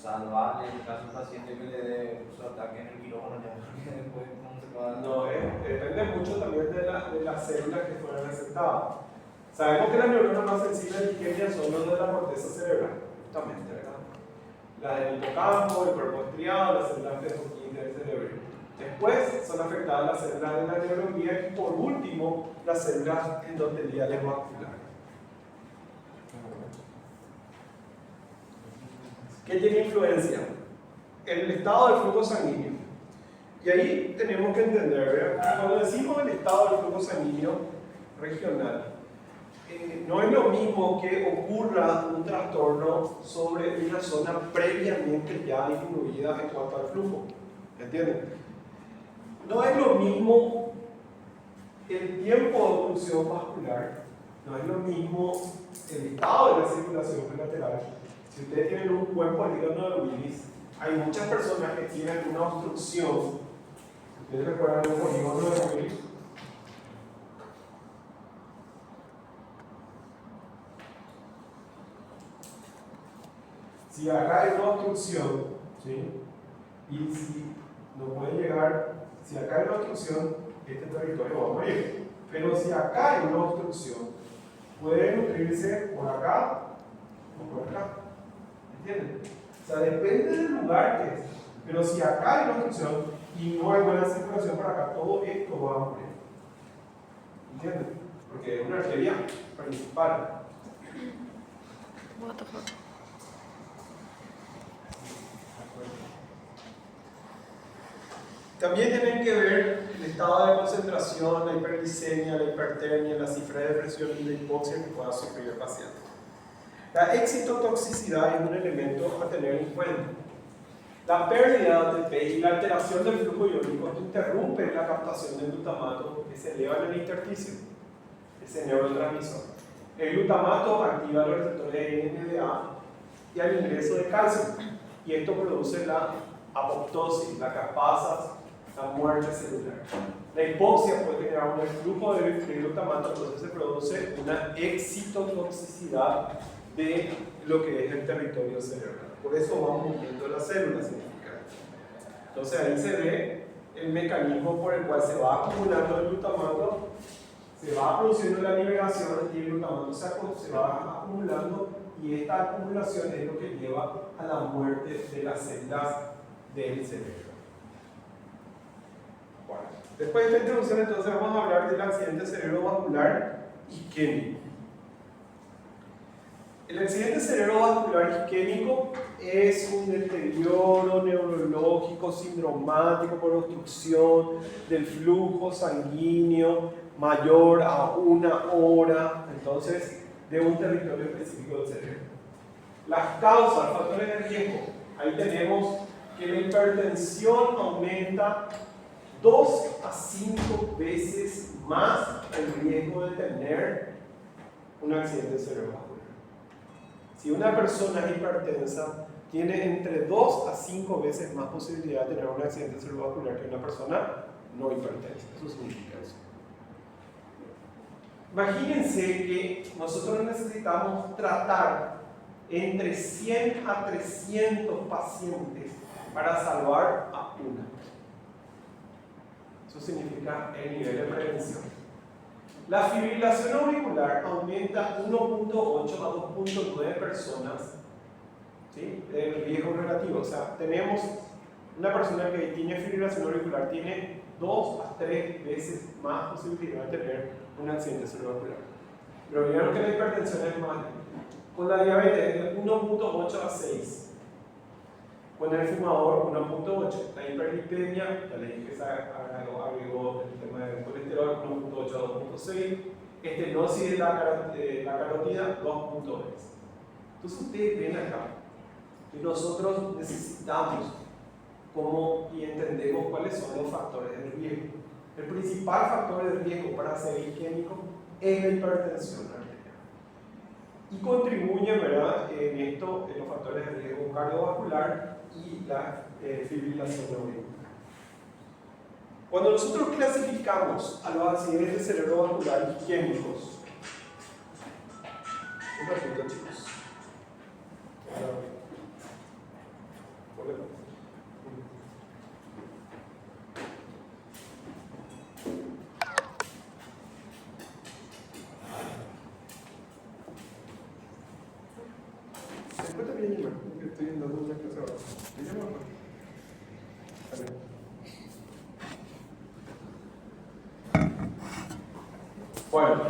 C: salvable en el caso de un paciente que le dé su ataque en el quirófano, ya porque después no se va a...
A: No, depende mucho también de las células que fueron afectadas. Sabemos que las neuronas más sensibles de isquemia son las de la corteza cerebral, justamente, ¿verdad? Las del hipocampo, el cuerpo estriado, las células tejoquines del cerebro. Después son afectadas las células de la neurología y por último las células endoteliales vasculares. ¿Qué tiene influencia? El estado del flujo sanguíneo. Y ahí tenemos que entender, ¿verdad? Cuando decimos el estado del flujo sanguíneo regional, no es lo mismo que ocurra un trastorno sobre una zona previamente ya disminuida en cuanto al flujo. ¿Entienden? No es lo mismo el tiempo de oclusión vascular, no es lo mismo el estado de la circulación bilateral. Si ustedes tienen un buen polígono de Willis, hay muchas personas que tienen una obstrucción. ¿Ustedes recuerdan el polígono de Willis? Si acá hay una obstrucción, ¿sí? Y si no puede llegar, si acá hay una obstrucción, este territorio va a morir. Pero si acá hay una obstrucción, puede nutrirse por acá o por acá. ¿Entienden? O sea, depende del lugar que es. Pero si acá hay una obstrucción y no hay buena circulación por acá, todo esto va a morir. ¿Entienden? Porque es una arteria principal.
E: What the fuck?
A: También tienen que ver el estado de concentración, la hiperglicemia, la hipertermia, la cifra de presión y la hipoxia que pueda sufrir el paciente. La excitotoxicidad es un elemento a tener en cuenta. La pérdida de ATP y la alteración del flujo iónico interrumpe la captación del glutamato que se eleva en el intersticio, ese neurotransmisor. El glutamato activa los receptores de NMDA y al ingreso de calcio, y esto produce la apoptosis, la caspasas, la muerte celular. La hipoxia puede generar un flujo de glutamato, entonces se produce una excitotoxicidad de lo que es el territorio cerebral. Por eso vamos muriendo las células, significa. Entonces ahí se ve el mecanismo por el cual se va acumulando el glutamato, se va produciendo la liberación y el glutamato se va acumulando, y esta acumulación es lo que lleva a la muerte de las células del cerebro. Bueno, después de esta introducción, entonces vamos a hablar del accidente cerebrovascular isquémico. El accidente cerebrovascular isquémico es un deterioro neurológico sindromático por obstrucción del flujo sanguíneo mayor a 1 hora, entonces, de un territorio específico del cerebro. Las causas, factores de riesgo, ahí tenemos que la hipertensión aumenta 2 a 5 veces más el riesgo de tener un accidente cerebrovascular. Si una persona es hipertensa, tiene entre 2 a 5 veces más posibilidad de tener un accidente cerebrovascular que una persona no hipertensa. Eso significa eso. Imagínense que nosotros necesitamos tratar entre 100 a 300 pacientes para salvar a una. Eso significa el nivel de prevención. La fibrilación auricular aumenta 1.8 a 2.9 personas, ¿sí? El riesgo relativo. O sea, tenemos una persona que tiene fibrilación auricular, tiene 2 a 3 veces más posibilidad de tener un accidente cerebrovascular. Pero vieron que la hipertensión es más. Con la diabetes es de 1.8 a 6. Con el fumador 1.8. La hiperlipemia, ya les dije que se agregó el tema del colesterol, 1.8 a 2.6. Estenosis de la carótida, 2.3. Entonces ustedes ven acá que nosotros necesitamos y entendemos cuáles son los factores de riesgo. El principal factor de riesgo para ser isquémico es la hipertensión arterial. Y contribuye, ¿verdad?, en esto, en los factores de riesgo cardiovascular y la fibrilación auricular. Cuando nosotros clasificamos a los accidentes cerebrovasculares isquémicos, un ratito, chicos. ¿Se encuentra bien, Yima? Estoy en las dudas que se ahora. ¿Me llama? Bueno,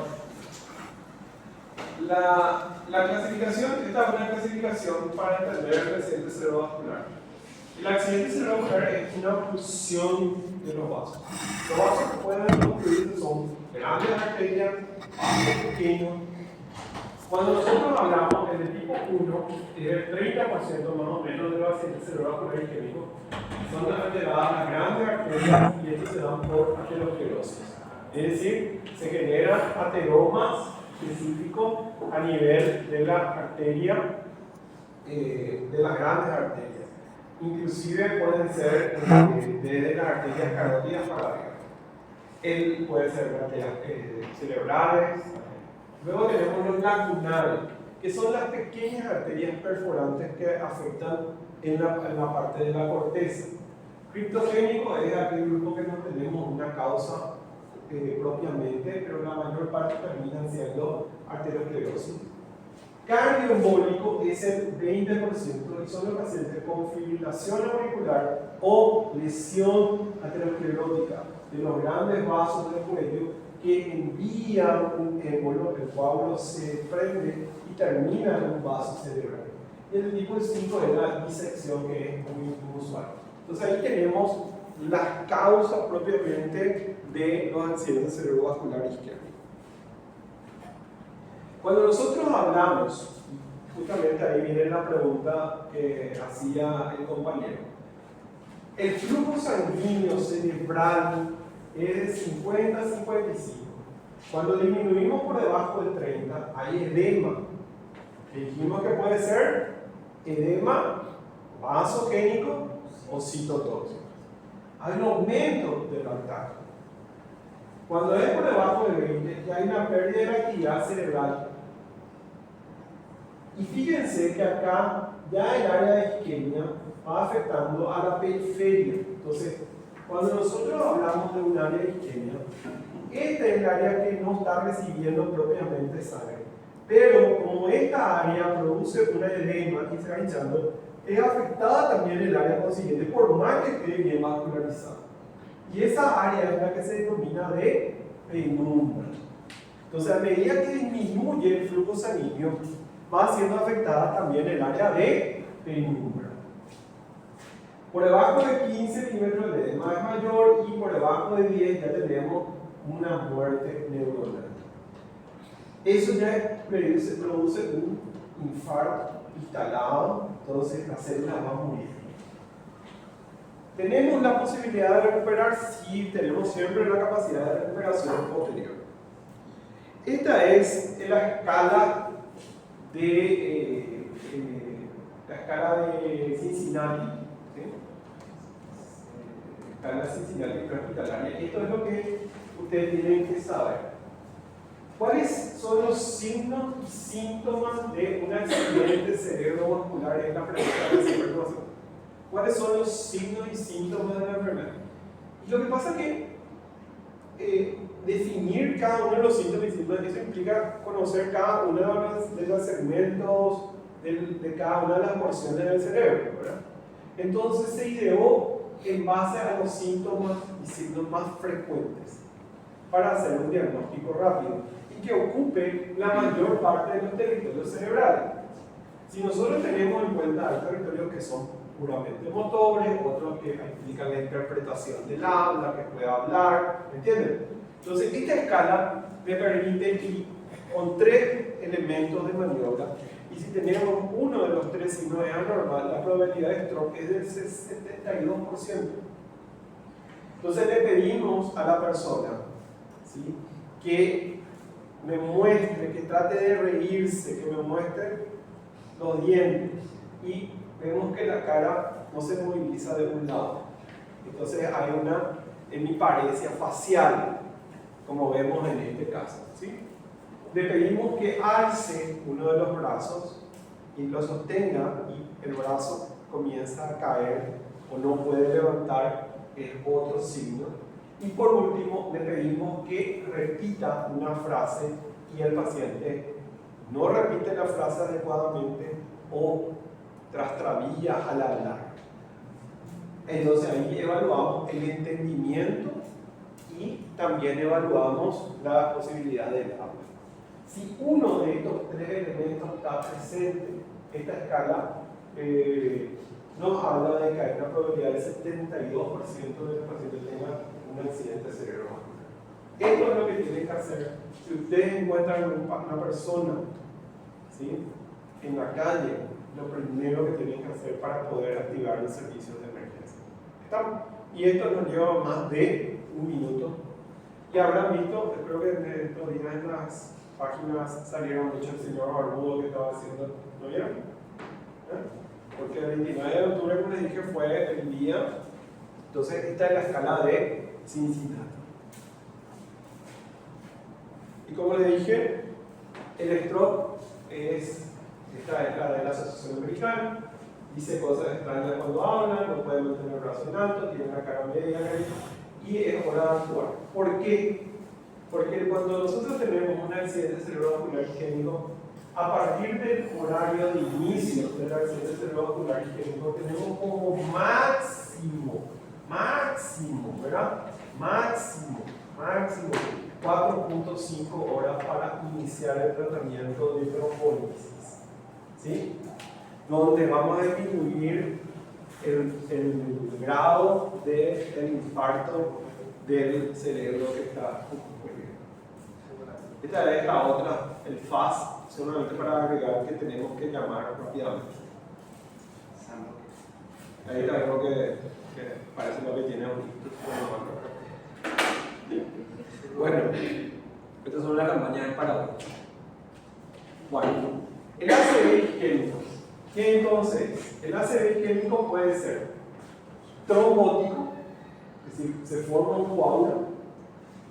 A: la clasificación, esta es una clasificación para entender el accidente cerebrovascular. El accidente cerebrovascular es una oclusión de los vasos. Los vasos que pueden ocluirse son grandes arterias, vasos pequeños. Cuando nosotros hablamos en el tipo 1, el 30% más o menos de los accidentes cerebrovasculares isquémicos son alteradas las grandes arterias y estos se dan por aterosclerosis. Es decir, se generan ateromas específicos a nivel de la arteria, de las grandes arterias. Inclusive pueden ser desde las arterias carótidas para arriba. Puede ser arterias cerebrales. Luego tenemos los lacunales, que son las pequeñas arterias perforantes que afectan en la parte de la corteza. Criptogénico es aquel grupo que no tenemos una causa propiamente, pero la mayor parte terminan siendo arteriosclerosis. Cardioembólico es el 20% y son los pacientes con fibrilación auricular o lesión aterosclerótica de los grandes vasos del cuello que envían un émbolo, el coágulo se prende y termina en un vaso cerebral. Y el tipo 5 es la disección, que es muy usual. Entonces ahí tenemos las causas propiamente de los accidentes cerebrovasculares isquémicos. Cuando nosotros hablamos, justamente ahí viene la pregunta que hacía el compañero, el flujo sanguíneo cerebral es de 50 a 55. Cuando disminuimos por debajo de 30, hay edema. Dijimos que puede ser edema vasogénico o citotóxico. Hay un aumento del lactato. Cuando es por debajo de 20, ya hay una pérdida de la actividad cerebral. Y fíjense que acá ya el área de isquemia va afectando a la periferia. Entonces, cuando nosotros hablamos de un área de isquemia, este es el área que no está recibiendo propiamente sangre. Pero como esta área produce una edema y se va hinchando, es afectada también el área consiguiente, por más que esté bien vascularizada. Y esa área es la que se denomina de penumbra. Entonces, a medida que disminuye el flujo sanguíneo, va siendo afectada también el área de penumbra. Por debajo de 15 milímetros el edema es mayor y por debajo de 10 ya tenemos una muerte neuronal. Eso ya produce un infarto instalado, entonces la célula va a morir. ¿Tenemos la posibilidad de recuperar? Sí, tenemos siempre la capacidad de recuperación posterior. Esta es la escala de Cincinnati, ¿sí? Escala Cincinnati prehospitalaria. Esto es lo que ustedes tienen que saber. ¿Cuáles son los signos y síntomas de un accidente cerebrovascular? Es la pregunta que siempre nos hacemos. ¿Cuáles son los signos y síntomas de la enfermedad? Y lo que pasa es que definir cada uno de los síntomas y síntomas, eso implica conocer cada uno de los segmentos de cada una de las porciones del cerebro, ¿verdad? Entonces se ideó en base a los síntomas y signos más frecuentes para hacer un diagnóstico rápido y que ocupe la mayor parte de los territorios cerebrales. Si nosotros tenemos en cuenta hay territorios que son puramente motores, otros que implican la interpretación del habla, que puede hablar, ¿entienden? Entonces, esta escala me permite ir con 3 elementos de maniobra, y si tenemos uno de los 3 signos es anormal, la probabilidad de stroke es del 72%. Entonces, le pedimos a la persona, ¿sí?, que me muestre, que trate de reírse, que me muestre los dientes, y vemos que la cara no se moviliza de un lado. Entonces hay una hemiparesia facial, como vemos en este caso, ¿sí? Le pedimos que alce uno de los brazos y lo sostenga, y el brazo comienza a caer o no puede levantar, es otro signo. Y por último, le pedimos que repita una frase y el paciente no repite la frase adecuadamente o trastrabilla al hablar. Entonces ahí evaluamos el entendimiento y también evaluamos la posibilidad del habla. Si uno de estos tres elementos está presente, esta escala nos habla de que hay una probabilidad del 72% de que el paciente tenga un accidente cerebrovascular. Esto es lo que tienen que hacer. Si ustedes encuentran una persona, ¿sí?, en la calle, lo primero que tienen que hacer para poder activar los servicios de emergencia. ¿Estamos? Y esto nos lleva más de un minuto. Y habrán visto, espero que en estos días en las páginas salieron mucho el señor Barbudo que estaba haciendo, ¿no vieron? Porque el 29 de octubre, como les dije, fue el día. Entonces, esta es la escala de Cincinnati. Y como les dije, el stroke esta es la de la Asociación Americana, dice cosas extrañas cuando habla, no puede mantener el brazo en alto, tiene la cara media y es hora de actuar. ¿Por qué? Porque cuando nosotros tenemos un accidente cerebrovascular isquémico, a partir del horario de inicio del accidente cerebrovascular isquémico, tenemos como máximo, ¿verdad? Máximo 4.5 horas para iniciar el tratamiento de trombólisis, ¿sí? Donde vamos a disminuir el grado del infarto del cerebro que está ocurriendo. Esta es la otra, el FAST, solamente para agregar que tenemos que llamar rápidamente. Ahí está algo que parece lo que tiene ahorita. Bueno, estas son las campañas para hoy. Bueno, el ACV isquémico. ¿Qué entonces? El ACV isquémico puede ser trombótico, es decir, se forma un coágulo,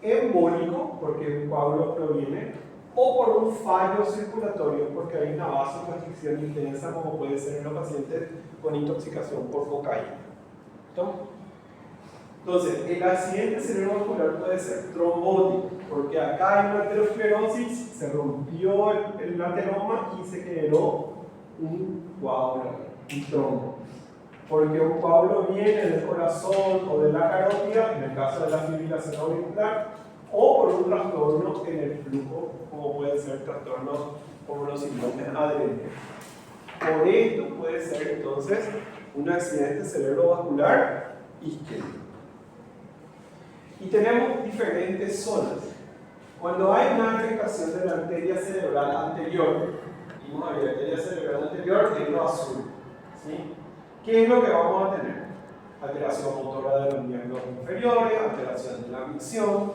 A: embólico, porque un coágulo proviene, o por un fallo circulatorio, porque hay una vasoconstricción intensa, como puede ser en los pacientes con intoxicación por cocaína. Entonces, el accidente cerebrovascular puede ser trombótico, porque acá hay una aterosclerosis, se rompió el ateroma y se generó un coágulo, un trombo. Porque un coágulo viene del corazón o de la carótida, en el caso de la fibrilación auricular, o por un trastorno en el flujo, como puede ser trastornos como los síndromes adrenales. Por esto puede ser entonces un accidente cerebrovascular isquémico. Y tenemos diferentes zonas. Cuando hay una afectación de la arteria cerebral anterior, vimos ahí la arteria cerebral anterior en lo azul, ¿sí? ¿Qué es lo que vamos a tener? Alteración motora de los miembros inferiores, alteración de la micción.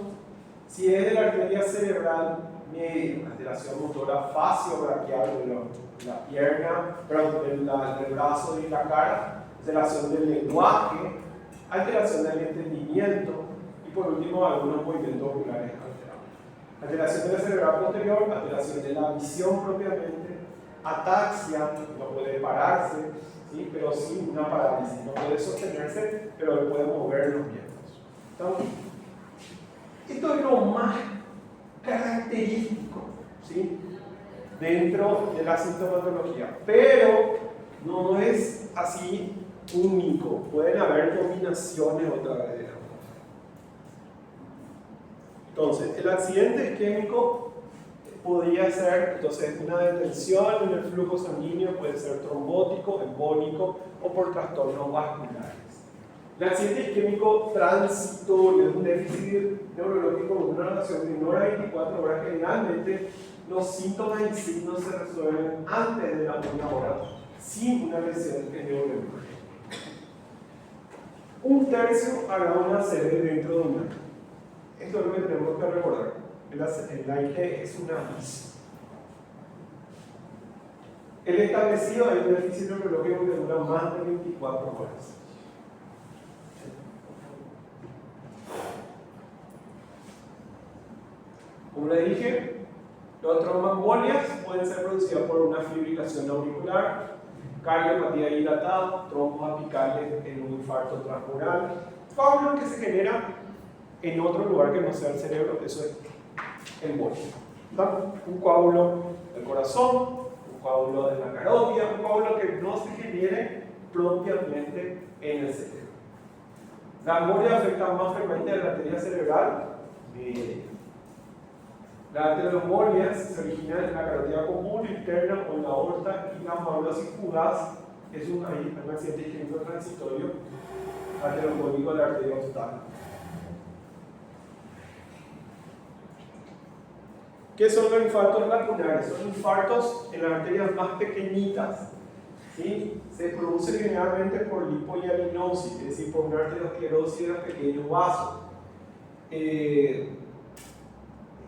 A: Si es de la arteria cerebral media, alteración motora facio-braquial de la pierna, del brazo y la cara, alteración del lenguaje, alteración del entendimiento y por último algunos movimientos oculares alterados. Alteración de la cerebral posterior, alteración de la visión propiamente, ataxia, no puede pararse, ¿sí? Pero sí una parálisis, no puede sostenerse, pero puede mover los miembros. ¿Estamos? Esto es lo más característico, ¿sí?, dentro de la sintomatología, pero no es así único, pueden haber combinaciones otra vez de la cosa. Entonces, el accidente isquémico podría ser entonces una detención en el flujo sanguíneo, puede ser trombótico, embólico o por trastornos vasculares. El accidente isquémico transitorio es un déficit neurológico con una duración de 1 hora 24 horas. Generalmente los síntomas y signos se resuelven antes de la 1 hora sin una lesión neurológica. Un tercio hará una ACV dentro de un año. Esto es lo que tenemos que recordar. El AIG es un aviso. El establecido hay un déficit neurológico que dura más de 24 horas. Como les dije, las tromboembolias pueden ser producidas por una fibrilación auricular, cardiopatía dilatada, trombos apicales en un infarto transmural, coágulos que se genera en otro lugar que no sea el cerebro, eso es embolia. Un coágulo del corazón, un coágulo de la carótida, un coágulo que no se genere propiamente en el cerebro. La embolia afecta más frecuente a la arteria cerebral. Las arteriosembolias se originan en la carótida común, interna o en la aorta, y la amaurosis fugaz es un accidente isquémico transitorio arteriosembólico de la arteria aortal. ¿Qué son los infartos lacunares? Son infartos en las arterias más pequeñitas. ¿Sí? Se produce generalmente por lipohialinosis, es decir, por una arteriosclerosis de los pequeños vasos.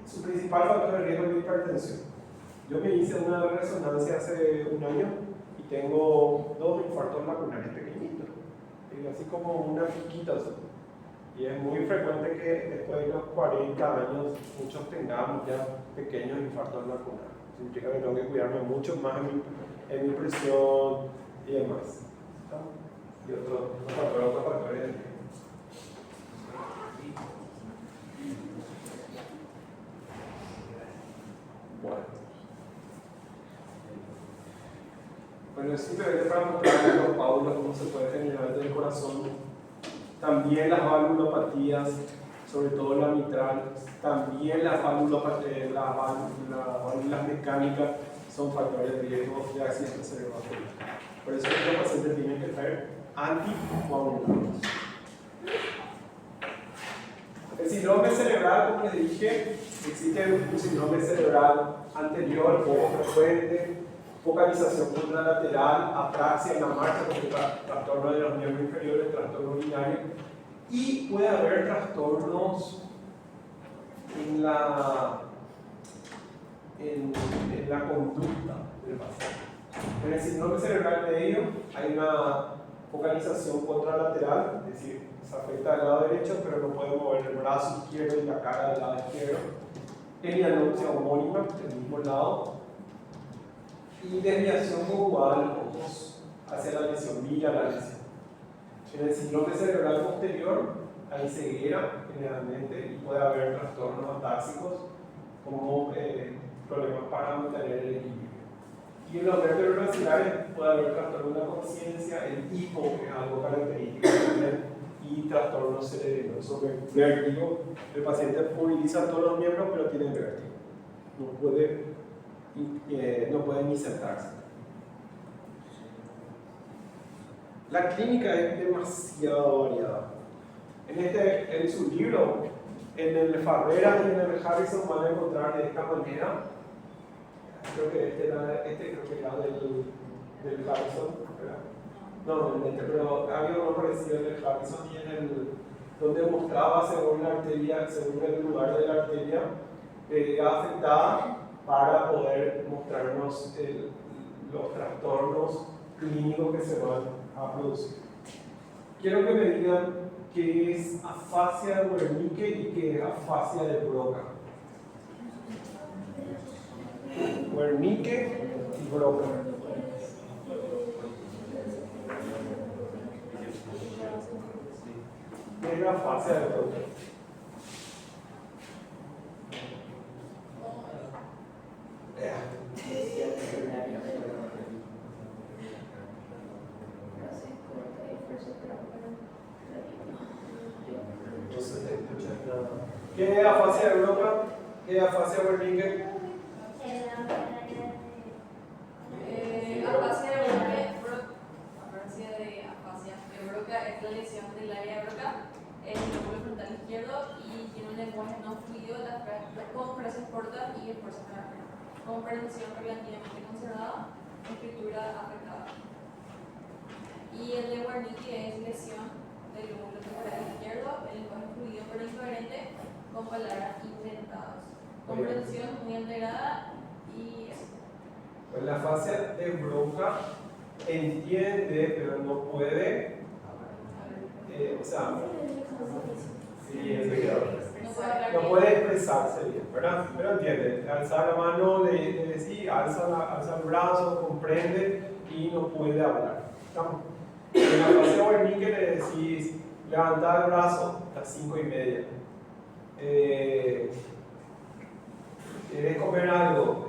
A: Su principal factor de riesgo es la hipertensión. Yo me hice una resonancia hace un año y tengo 2 infartos lacunares pequeñitos, así como una piquita. Y es muy frecuente que después de los 40 años muchos tengamos ya pequeños infartos lacunares. Significa que tengo que cuidarme mucho más en mi presión y demás. Y otros factores. Bueno, es simplemente para mostrarles los coágulos cómo se puede generar del corazón. También las valvulopatías, sobre todo la mitral, también las valvulopatías, las válvulas mecánicas son factores de riesgo de accidente cerebrovascular. Por eso los pacientes tienen que traer anticoagulados. El síndrome cerebral, como les dije, existe un síndrome cerebral anterior, poco frecuente, focalización contralateral, apraxia en la marcha, porque trastorno de los miembros inferiores, trastorno urinario, y puede haber trastornos en la conducta del paciente. En el síndrome cerebral medio hay una focalización contralateral, es decir, se afecta al lado derecho, pero no puede mover el brazo izquierdo y la cara del lado izquierdo. Hemianopsia homónima, del mismo lado. Y desviación conjugal, ojos hacia la lesión, mira la lesión. En el síndrome cerebral posterior hay ceguera generalmente y puede haber trastornos atáxicos como problemas para mantener el equilibrio. Y en los vértebros axilares puede haber trastorno de la conciencia, el hipo es algo característico también, y trastornos cerebrales. Sobre vértigo, el paciente moviliza todos los miembros pero tiene vértigo. No puede ni sentarse. La clínica es demasiado variada. En su libro, en el Farrera y en el Harrison van a encontrar de esta manera. Creo que creo que era del Harrison, ¿verdad? No, pero había uno parecido en el Harrison y donde mostraba según la arteria, según el lugar de la arteria afectada, para poder mostrarnos los trastornos clínicos que se van a producir. Quiero que me digan qué es afasia de Wernicke y qué es afasia de Broca. Wernicke y Broca. ¿Qué es la afasia de Broca? ¿Qué es afasia de Broca? ¿Qué es afasia de Wernicke?
F: Broca es la lesión del área de Broca, el lóbulo frontal izquierdo, y tiene un lenguaje no fluido, con frases cortas y esfuerzos característicos. Comprensión relativamente conservada, escritura afectada. Y el de Wernicke es lesión del lóbulo temporal izquierdo, el lenguaje fluido pero incoherente, con palabras inventadas. Comprensión muy alterada y eso.
A: Pues la afasia de Broca entiende, pero no puede. Sí, es verdad.
F: No puede hablar
A: no puede expresarse bien, ¿verdad? Pero entiende, alzar la mano, le decís, alza el brazo, comprende y no puede hablar. ¿Estamos? En la fase Wernicke le decís, levanta el brazo a las 5:30. ¿Quieres comer algo?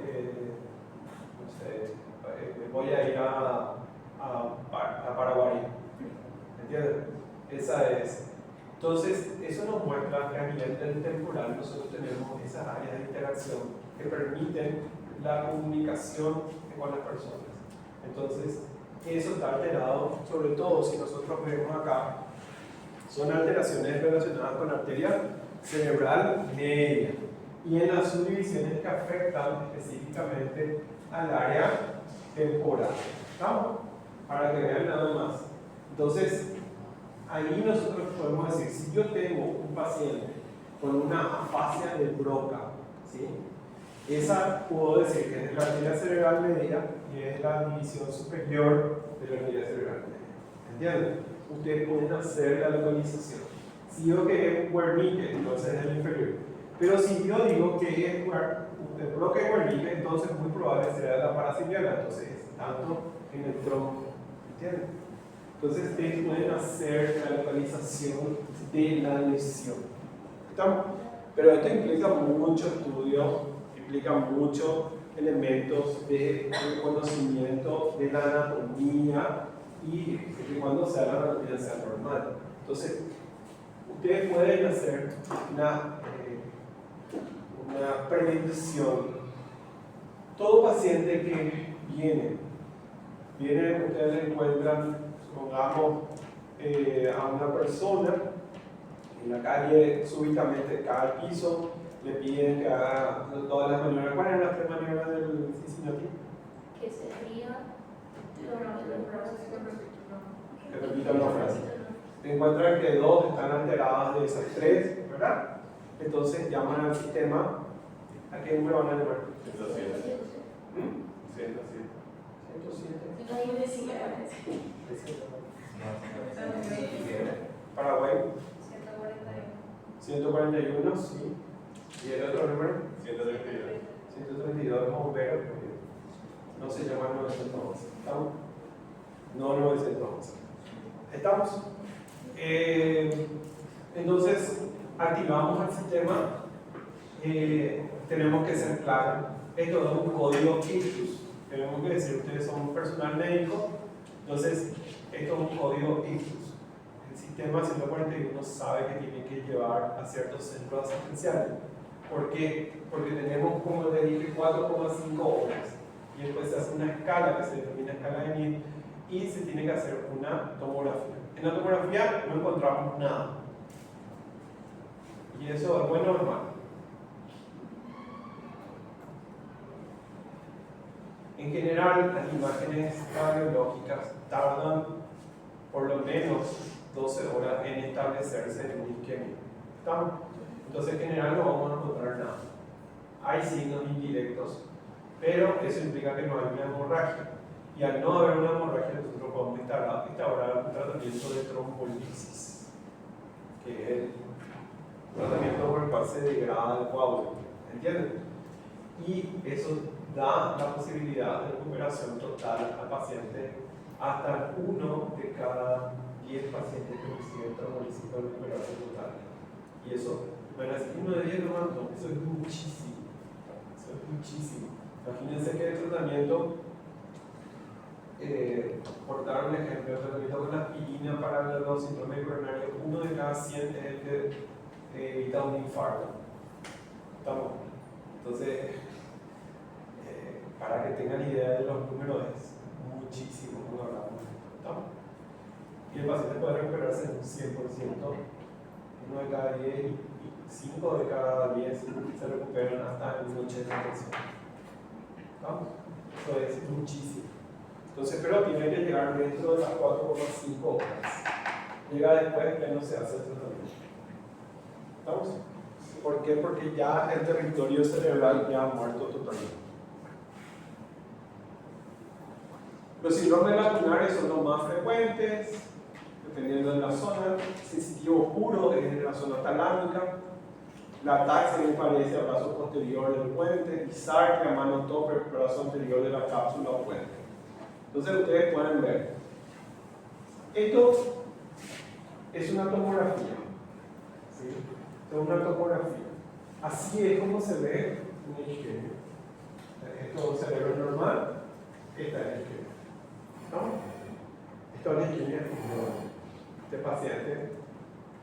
A: No sé, voy a ir a Paraguay. ¿Entiendes? Esa es. Entonces, eso nos muestra que a nivel del temporal nosotros tenemos esas áreas de interacción que permiten la comunicación con las personas. Entonces, eso está alterado, sobre todo si nosotros vemos acá, son alteraciones relacionadas con la arteria cerebral media y en las subdivisiones que afectan específicamente al área temporal. ¿Estamos? Para que vean nada más. Entonces, ahí nosotros podemos decir, si yo tengo un paciente con una afasia de Broca, ¿sí? Esa puedo decir que es la arteria cerebral media y es la división superior de la arteria cerebral media. ¿Entienden? Ustedes pueden hacer la localización. Si digo que es Wernicke, entonces es el inferior. Pero si yo digo que es Broca y Wernicke, entonces muy probable será la parasitiana, entonces es tanto en el tronco. ¿Entienden? Entonces ustedes pueden hacer la localización de la lesión. ¿Estamos? Pero esto implica mucho estudio, implica muchos elementos de conocimiento de la anatomía y de cuando sea la anatomía sea normal. Entonces, ustedes pueden hacer una predicción. Todo paciente que viene, ustedes encuentran, supongamos, a una persona en la calle, súbitamente cae al piso, le piden que haga todas las maniobras. ¿Cuáles eran las 3 maniobras del Cincinnati?
B: Que se ría,
A: Que repitan la frase. Encuentran que 2 están alteradas de esas 3, ¿verdad? Entonces llaman al sistema. ¿A qué número van a llamar?
D: 107.
A: 107.
F: No hay un decir.
A: Paraguay.
F: 141.
A: 141, sí. ¿Y el otro número?
D: 132.
A: 132, vamos a ver. No se llama 911. ¿Estamos? No 911. ¿Estamos? Entonces, activamos el sistema. Tenemos que ser claros. Esto es un código ictus. Tenemos que decir, ustedes son un personal médico. Entonces, esto es un código ictus. El sistema 141 sabe que tiene que llevar a ciertos centros asistenciales. ¿Por qué? Porque tenemos, como le dije, 4,5 horas. Y después se hace una escala que se denomina escala de Neal y se tiene que hacer una tomografía. En la tomografía no encontramos nada. Y eso es bueno o es malo. En general, las imágenes radiológicas tardan por lo menos 12 horas en establecerse en una isquemia. ¿Estamos? Entonces, en general no vamos a encontrar nada. Hay signos indirectos, pero eso implica que no hay una hemorragia. Y al no haber una hemorragia, nosotros podemos instaurar un tratamiento de trombolisis, que es el tratamiento por el cual se degrada el coágulo. ¿Entienden? Y eso da la posibilidad de recuperación total al paciente hasta 1 de cada 10 pacientes que reciben trombolisis con recuperación total. Y eso, bueno, es 1 de 10 nomás, no, eso es muchísimo. Eso es muchísimo. Imagínense que el tratamiento, por dar un ejemplo, el tratamiento con aspirina para los síndromes coronarios, 1 de cada 100 es el que evita un infarto. ¿Estamos? Entonces, para que tengan idea de los números, es muchísimo cuando hablamos de esto. ¿Estamos? Y el paciente puede recuperarse en un 100%, 1 de cada 10 y 5 de cada 10 se recuperan hasta en un 80%. ¿Estamos? Eso es muchísimo. Entonces, pero tiene que llegar dentro de las 4,5 horas. Llega después que no se hace el tratamiento. ¿Estamos? ¿Por qué? Porque ya el territorio cerebral ya ha muerto totalmente. Los síndromes lacunares son los más frecuentes, dependiendo de la zona. Sensitivo puro es en la zona talámica. La taxa parece al brazo posterior del puente y sarca, mano topper, brazo anterior de la cápsula o puente. Entonces ustedes pueden ver. Esto es una tomografía. ¿Sí? Esto es una tomografía. Así es como se ve un isquemio. Esto es un cerebro normal. Esta es la isquemia. ¿No? Esto es la isquemia. Este paciente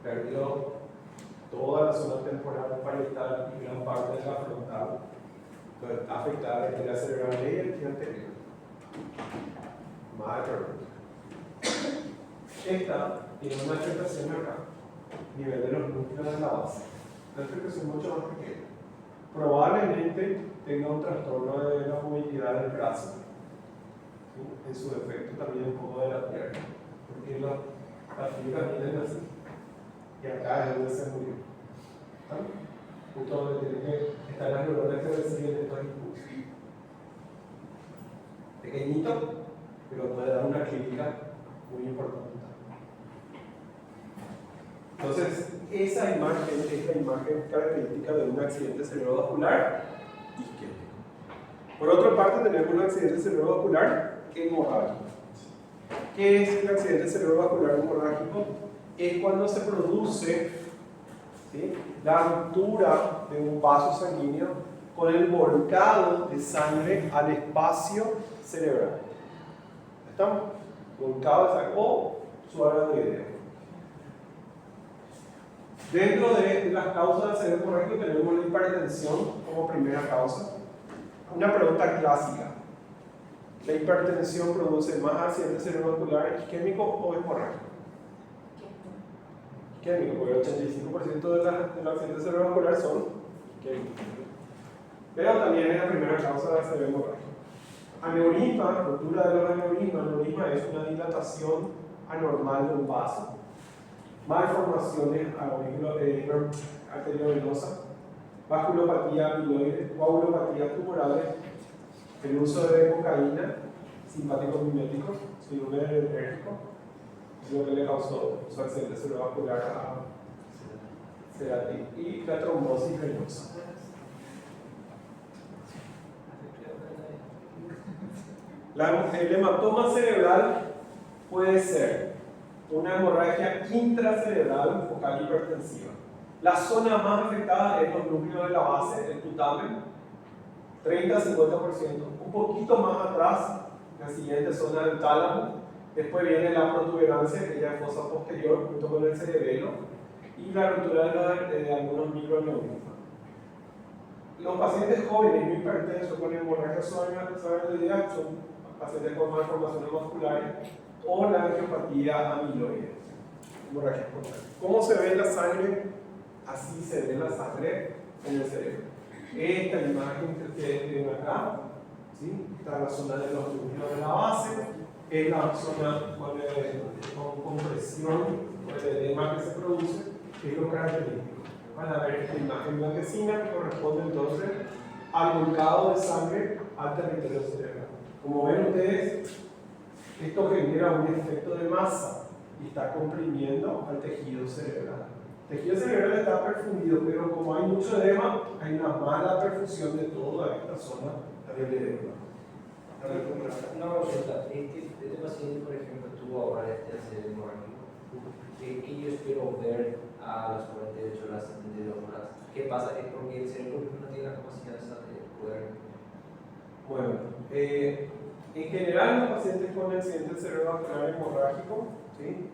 A: perdió toda la zona temporal parietal y gran parte de la frontal. Entonces está afectada la arteria cerebral y el pie anterior. Más pregunta. Esta tiene una afectación acá, nivel de los núcleos de la base. Una afectación mucho más pequeña. Probablemente tenga un trastorno de la movilidad del brazo. ¿Sí? En su defecto también un poco de la pierna. Porque la fibra viene así. Y acá es donde se murió. ¿Vale? Justo donde tiene que estar las neuronas que reciben estos impulsos. Pequeñito, pero puede dar una clínica muy importante. Entonces, esa imagen es la imagen característica de un accidente cerebrovascular isquémico. Por otra parte, tenemos un accidente cerebrovascular hemorrágico. ¿Qué es el accidente cerebrovascular hemorrágico? Es cuando se produce, ¿sí?, la ruptura de un vaso sanguíneo con el volcado de sangre al espacio cerebral. ¿Estamos? Volcado de sangre o suave de idea. Dentro de las causas del cerebro hemorrágico tenemos la hipertensión como primera causa. Una pregunta clásica. ¿La hipertensión produce más accidente cerebrovascular isquémico o hemorrágico? Isquémico, porque el 85% de los accidentes cerebrovasculares son isquémicos. Pero también es la primera causa del cerebro hemorrágico. Aneurisma, ruptura de los aneurismas. Aneurisma es una dilatación anormal de un vaso. Malformaciones arteriovenosas, vasculopatía amiloide, coagulopatías tumorales, el uso de cocaína, simpático mimético, síndrome alérgico, es lo que le causó su accidente cerebrovascular a Cerati, y la trombosis venosa. El hematoma cerebral puede ser una hemorragia intracerebral focal hipertensiva. La zona más afectada es los núcleos de la base, el putamen, 30-50%. Un poquito más atrás, la siguiente zona del tálamo. Después viene la protuberancia, que ya es fosa posterior, junto con el cerebelo, y la ruptura de algunos microaneurismas. Los pacientes jóvenes no hipertensos con hemorragia suave son pacientes con malformaciones vasculares o la angiopatía amiloide, hemorragia espontánea. ¿Cómo se ve la sangre? Así se ve la sangre en el cerebro. Esta imagen que ustedes ven acá, ¿sí?, está en la zona de los núcleos de la base, es la zona con compresión, con el edema que se produce, que es lo característico. Van a ver esta imagen blanquecina que corresponde entonces al volcado de sangre al territorio cerebral. Como ven ustedes, esto genera un efecto de masa y está comprimiendo al tejido cerebral. El tejido cerebral está perfundido, pero como hay mucho edema, hay una mala perfusión de toda esta zona del edema.
C: Una consulta, este paciente, por ejemplo, tuvo ahora este accidente hemorrágico, que yo espero ver a las 48 horas, 72 horas. ¿Qué pasa? Es porque el cerebro no tiene la capacidad de poder.
A: Bueno, en general los pacientes con accidente cerebrovascular hemorrágico, ¿sí?,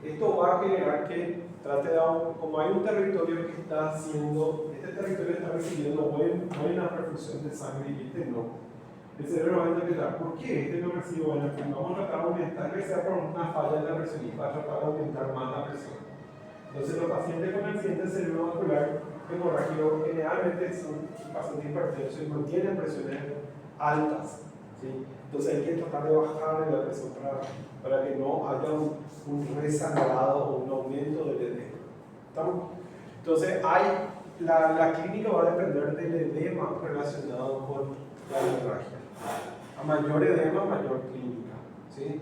A: esto va a generar que trate de, como hay un territorio que está haciendo, este territorio está recibiendo buena perfusión de sangre y este no. El cerebro va a interpretar, ¿por qué este no recibe buena perfusión? Vamos a tratar de aumentar, que sea por una falla en la presión y va a tratar de aumentar más la presión. Entonces los pacientes con accidente cerebrovascular hemorrágico generalmente son pacientes hipertensos y mantienen presiones altas, ¿sí? Entonces hay que tratar de bajar la presión para que no haya un resangrado o un aumento del edema. ¿Estamos? Entonces la clínica va a depender del edema relacionado con la hemorragia. A mayor edema, mayor clínica, ¿sí?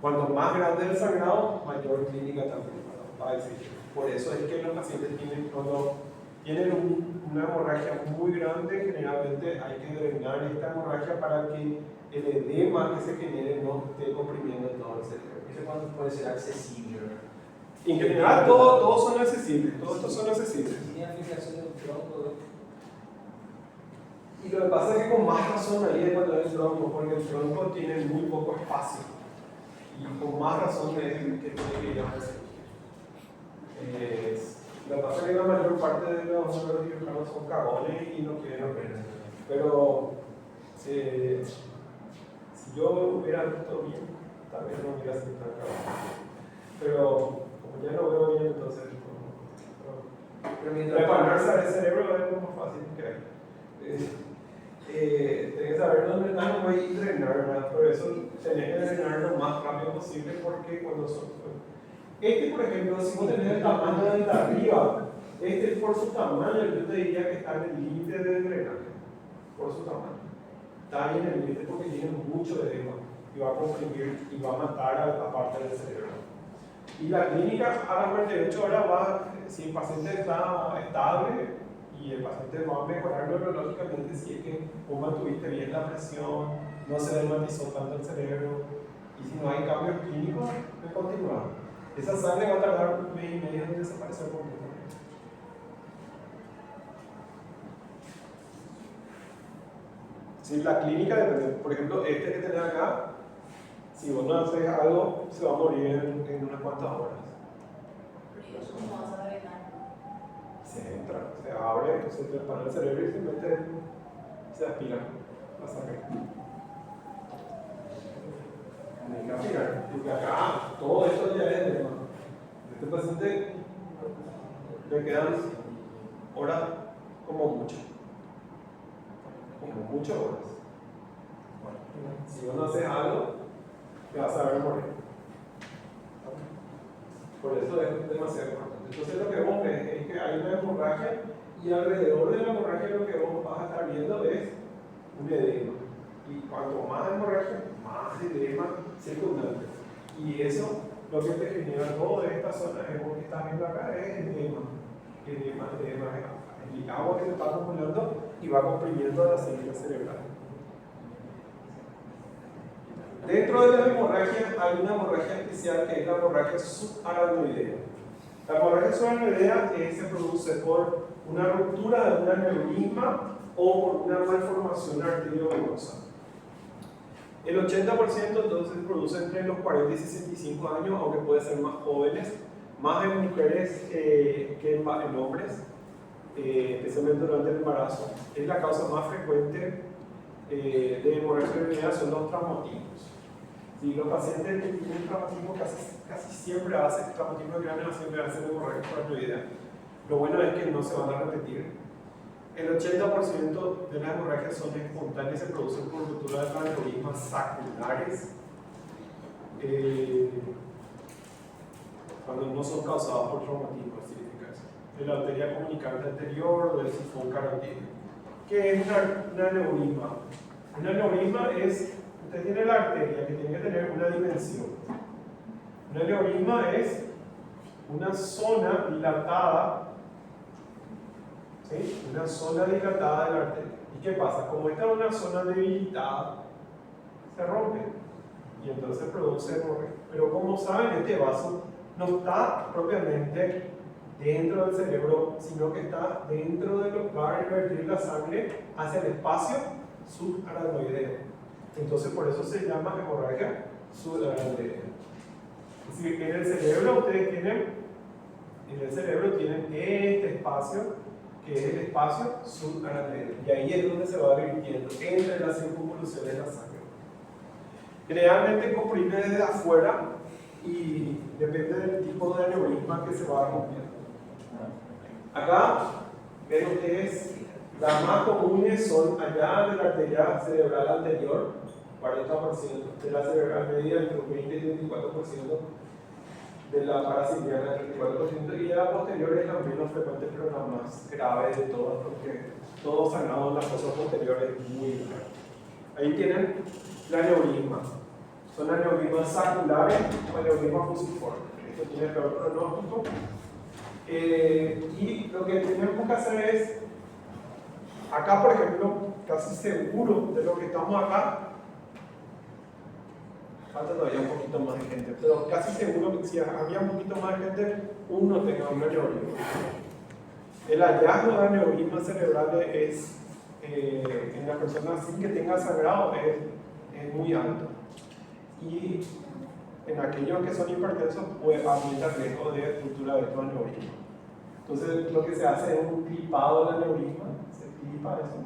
A: Cuanto más grande el sangrado, mayor clínica también va a existir. Por eso es que los pacientes cuando tienen una hemorragia muy grande, generalmente hay que drenar esta hemorragia para que el edema que se genere no esté comprimiendo todo el cerebro.
C: Eso cuando puede ser accesible, ¿verdad?
A: En general, todos son accesibles, todos estos son accesibles.
C: Tiene aplicación de un tronco.
A: Y lo que pasa es que con más razón ahí es cuando el tronco, porque el tronco tiene muy poco espacio. Y con más razón es que tiene que ir a lo que pasa es que la mayor parte de los neurocirujanos son cagones y no quieren operar. Pero si yo hubiera visto bien, tal vez no hubiera sido tan cagón. Pero como ya lo veo bien, entonces
C: Pero mientras
A: prepararse el cerebro es lo más fácil que hay. Tenés que saber dónde está, no hay que drenar, ¿verdad? Por eso tenés que drenar lo más rápido posible, porque cuando son... por ejemplo, si vos tenés el tamaño de arriba, por su tamaño, yo te diría que está en el límite de drenaje, por su tamaño. Está ahí en el límite porque tiene mucho edema y va a comprimir y va a matar a la parte del cerebro. Y la clínica a las 48 horas va, si el paciente está estable, y el paciente va a mejorar neurológicamente si es que vos mantuviste bien la presión, no se dermatizó tanto el cerebro, y si no hay cambios clínicos, de continuar. Esa sangre va a tardar un mes y medio en desaparecer completamente. Si la clínica depende, por ejemplo, que tenés acá, si vos no haces algo, se va a morir en unas cuantas horas.
F: Pero eso no vas a drenar.
A: Se entra, se abre, se trepana el cerebro y se mete, se aspira la sangre. Hay que aspirar, porque acá todo esto ya es edema. Este paciente le quedan horas como mucho horas. Bueno, si vos no haces algo, te vas a ver morir. Por eso es demasiado importante. Entonces lo que vos ves es que hay una hemorragia y alrededor de la hemorragia lo que vos vas a estar viendo es un edema. Y cuanto más hemorragia, más edema circundante. Y eso, lo que te genera toda esta zona, es lo que estás viendo acá, es edema. El agua que se está acumulando y va comprimiendo la célula cerebral. Dentro de la hemorragia hay una hemorragia especial que es la hemorragia subaracnoidea. La hemorragia subaracnoidea se produce por una ruptura de un aneurisma o por una malformación arteriovenosa. El 80% entonces produce entre los 40 y 65 años, aunque puede ser más jóvenes, más en mujeres que en hombres, especialmente durante el embarazo. Es la causa más frecuente de hemorragia subaracnoidea, son los traumatismos. Si los pacientes que tienen traumatismo casi siempre hacen traumatismo de cráneo, siempre hacen hemorragia subaracnoidea. Lo bueno es que no se van a repetir. El 80% de las hemorragias son espontáneas, se producen por ruptura de aneurismas saculares, cuando no son causadas por traumatismo, significa eso. De la arteria comunicante anterior o del sifón carotídeo. ¿Qué es un aneurisma? Un aneurisma es... Usted tiene la arteria que tiene que tener una dimensión. Un aneurisma es una zona dilatada, ¿sí? Una zona dilatada de la arteria. ¿Y qué pasa? Como esta es una zona debilitada, se rompe y entonces produce hemorragia. Pero como saben, este vaso no está propiamente dentro del cerebro, sino que está dentro de lo que va a revertir la sangre hacia el espacio subaracnoideo. Entonces por eso se llama hemorragia subaracnoidea. Es decir, en el cerebro ustedes tienen, este espacio, que es el espacio subaracnoideo. Y ahí es donde se va revirtiendo entre las circunvoluciones de la sangre. Generalmente comprime desde afuera y depende del tipo de aneurisma que se va rompiendo. Acá ven ustedes, las más comunes son allá de la arteria cerebral anterior, 40%, de la cerebral media entre un 20 y 24%, de la parasiliana 34%, y de la posterior es la menos frecuente pero la más grave de todas, porque todo sangrado en las fosas posteriores es muy grave. Ahí tienen la aneurisma. Son aneurismas saculares o aneurismas fusiformes. Esto tiene peor pronóstico Y lo que tenemos que hacer es, acá por ejemplo, casi seguro de lo que estamos acá, falta todavía un poquito más de gente, pero casi seguro que si había un poquito más de gente, uno tenga un aneurisma. El hallazgo de aneurismas cerebrales es, en la persona sin que tenga sangrado es muy alto. Y en aquellos que son hipertensos, pues aumenta el riesgo de ruptura de estos aneurismas. Entonces, lo que se hace es un clipado del aneurisma, se clipa eso,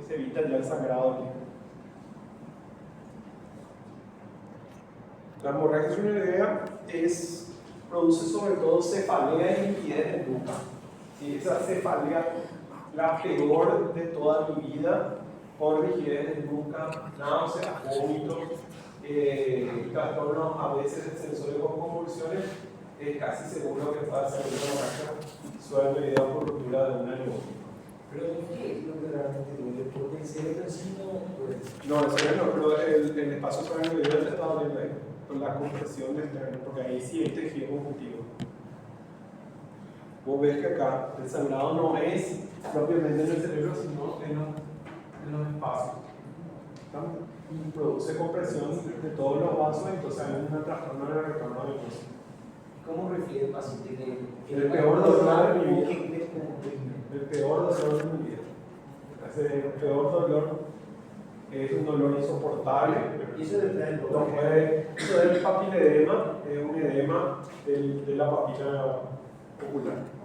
A: se evita ya el sangrado aquí. La hemorragia sudorídea produce sobre todo cefalea y liquidez en nuca. ¿Sí? Esa cefalea, la peor de toda mi vida, por rigidez en nuca, náuseas, vómitos, trastornos a veces sensorios con convulsiones, es casi seguro que pueda ser una hemorragia sudorídea por ruptura de una neumonía.
C: Pero ¿qué es lo que realmente duele? Porque el cerebro en sí no duele.
A: No, el cerebro no, pero el espacio sudorídeo está doliendo ahí, con la compresión del externo, porque ahí sí hay tejido conjuntivo. Vos ves que acá el sangrado no es propiamente en el cerebro, sino en los espacios. ¿No? Y produce compresión de todos los vasos, entonces hay un trastorno en el retorno venoso.
C: ¿Cómo refiere el paciente que
A: El peor dolor de mi vida. El peor dolor de mi vida. El peor dolor es un dolor insoportable.
C: Y eso depende del
A: No puede, eso es el papiledema, es un edema de la papila ocular.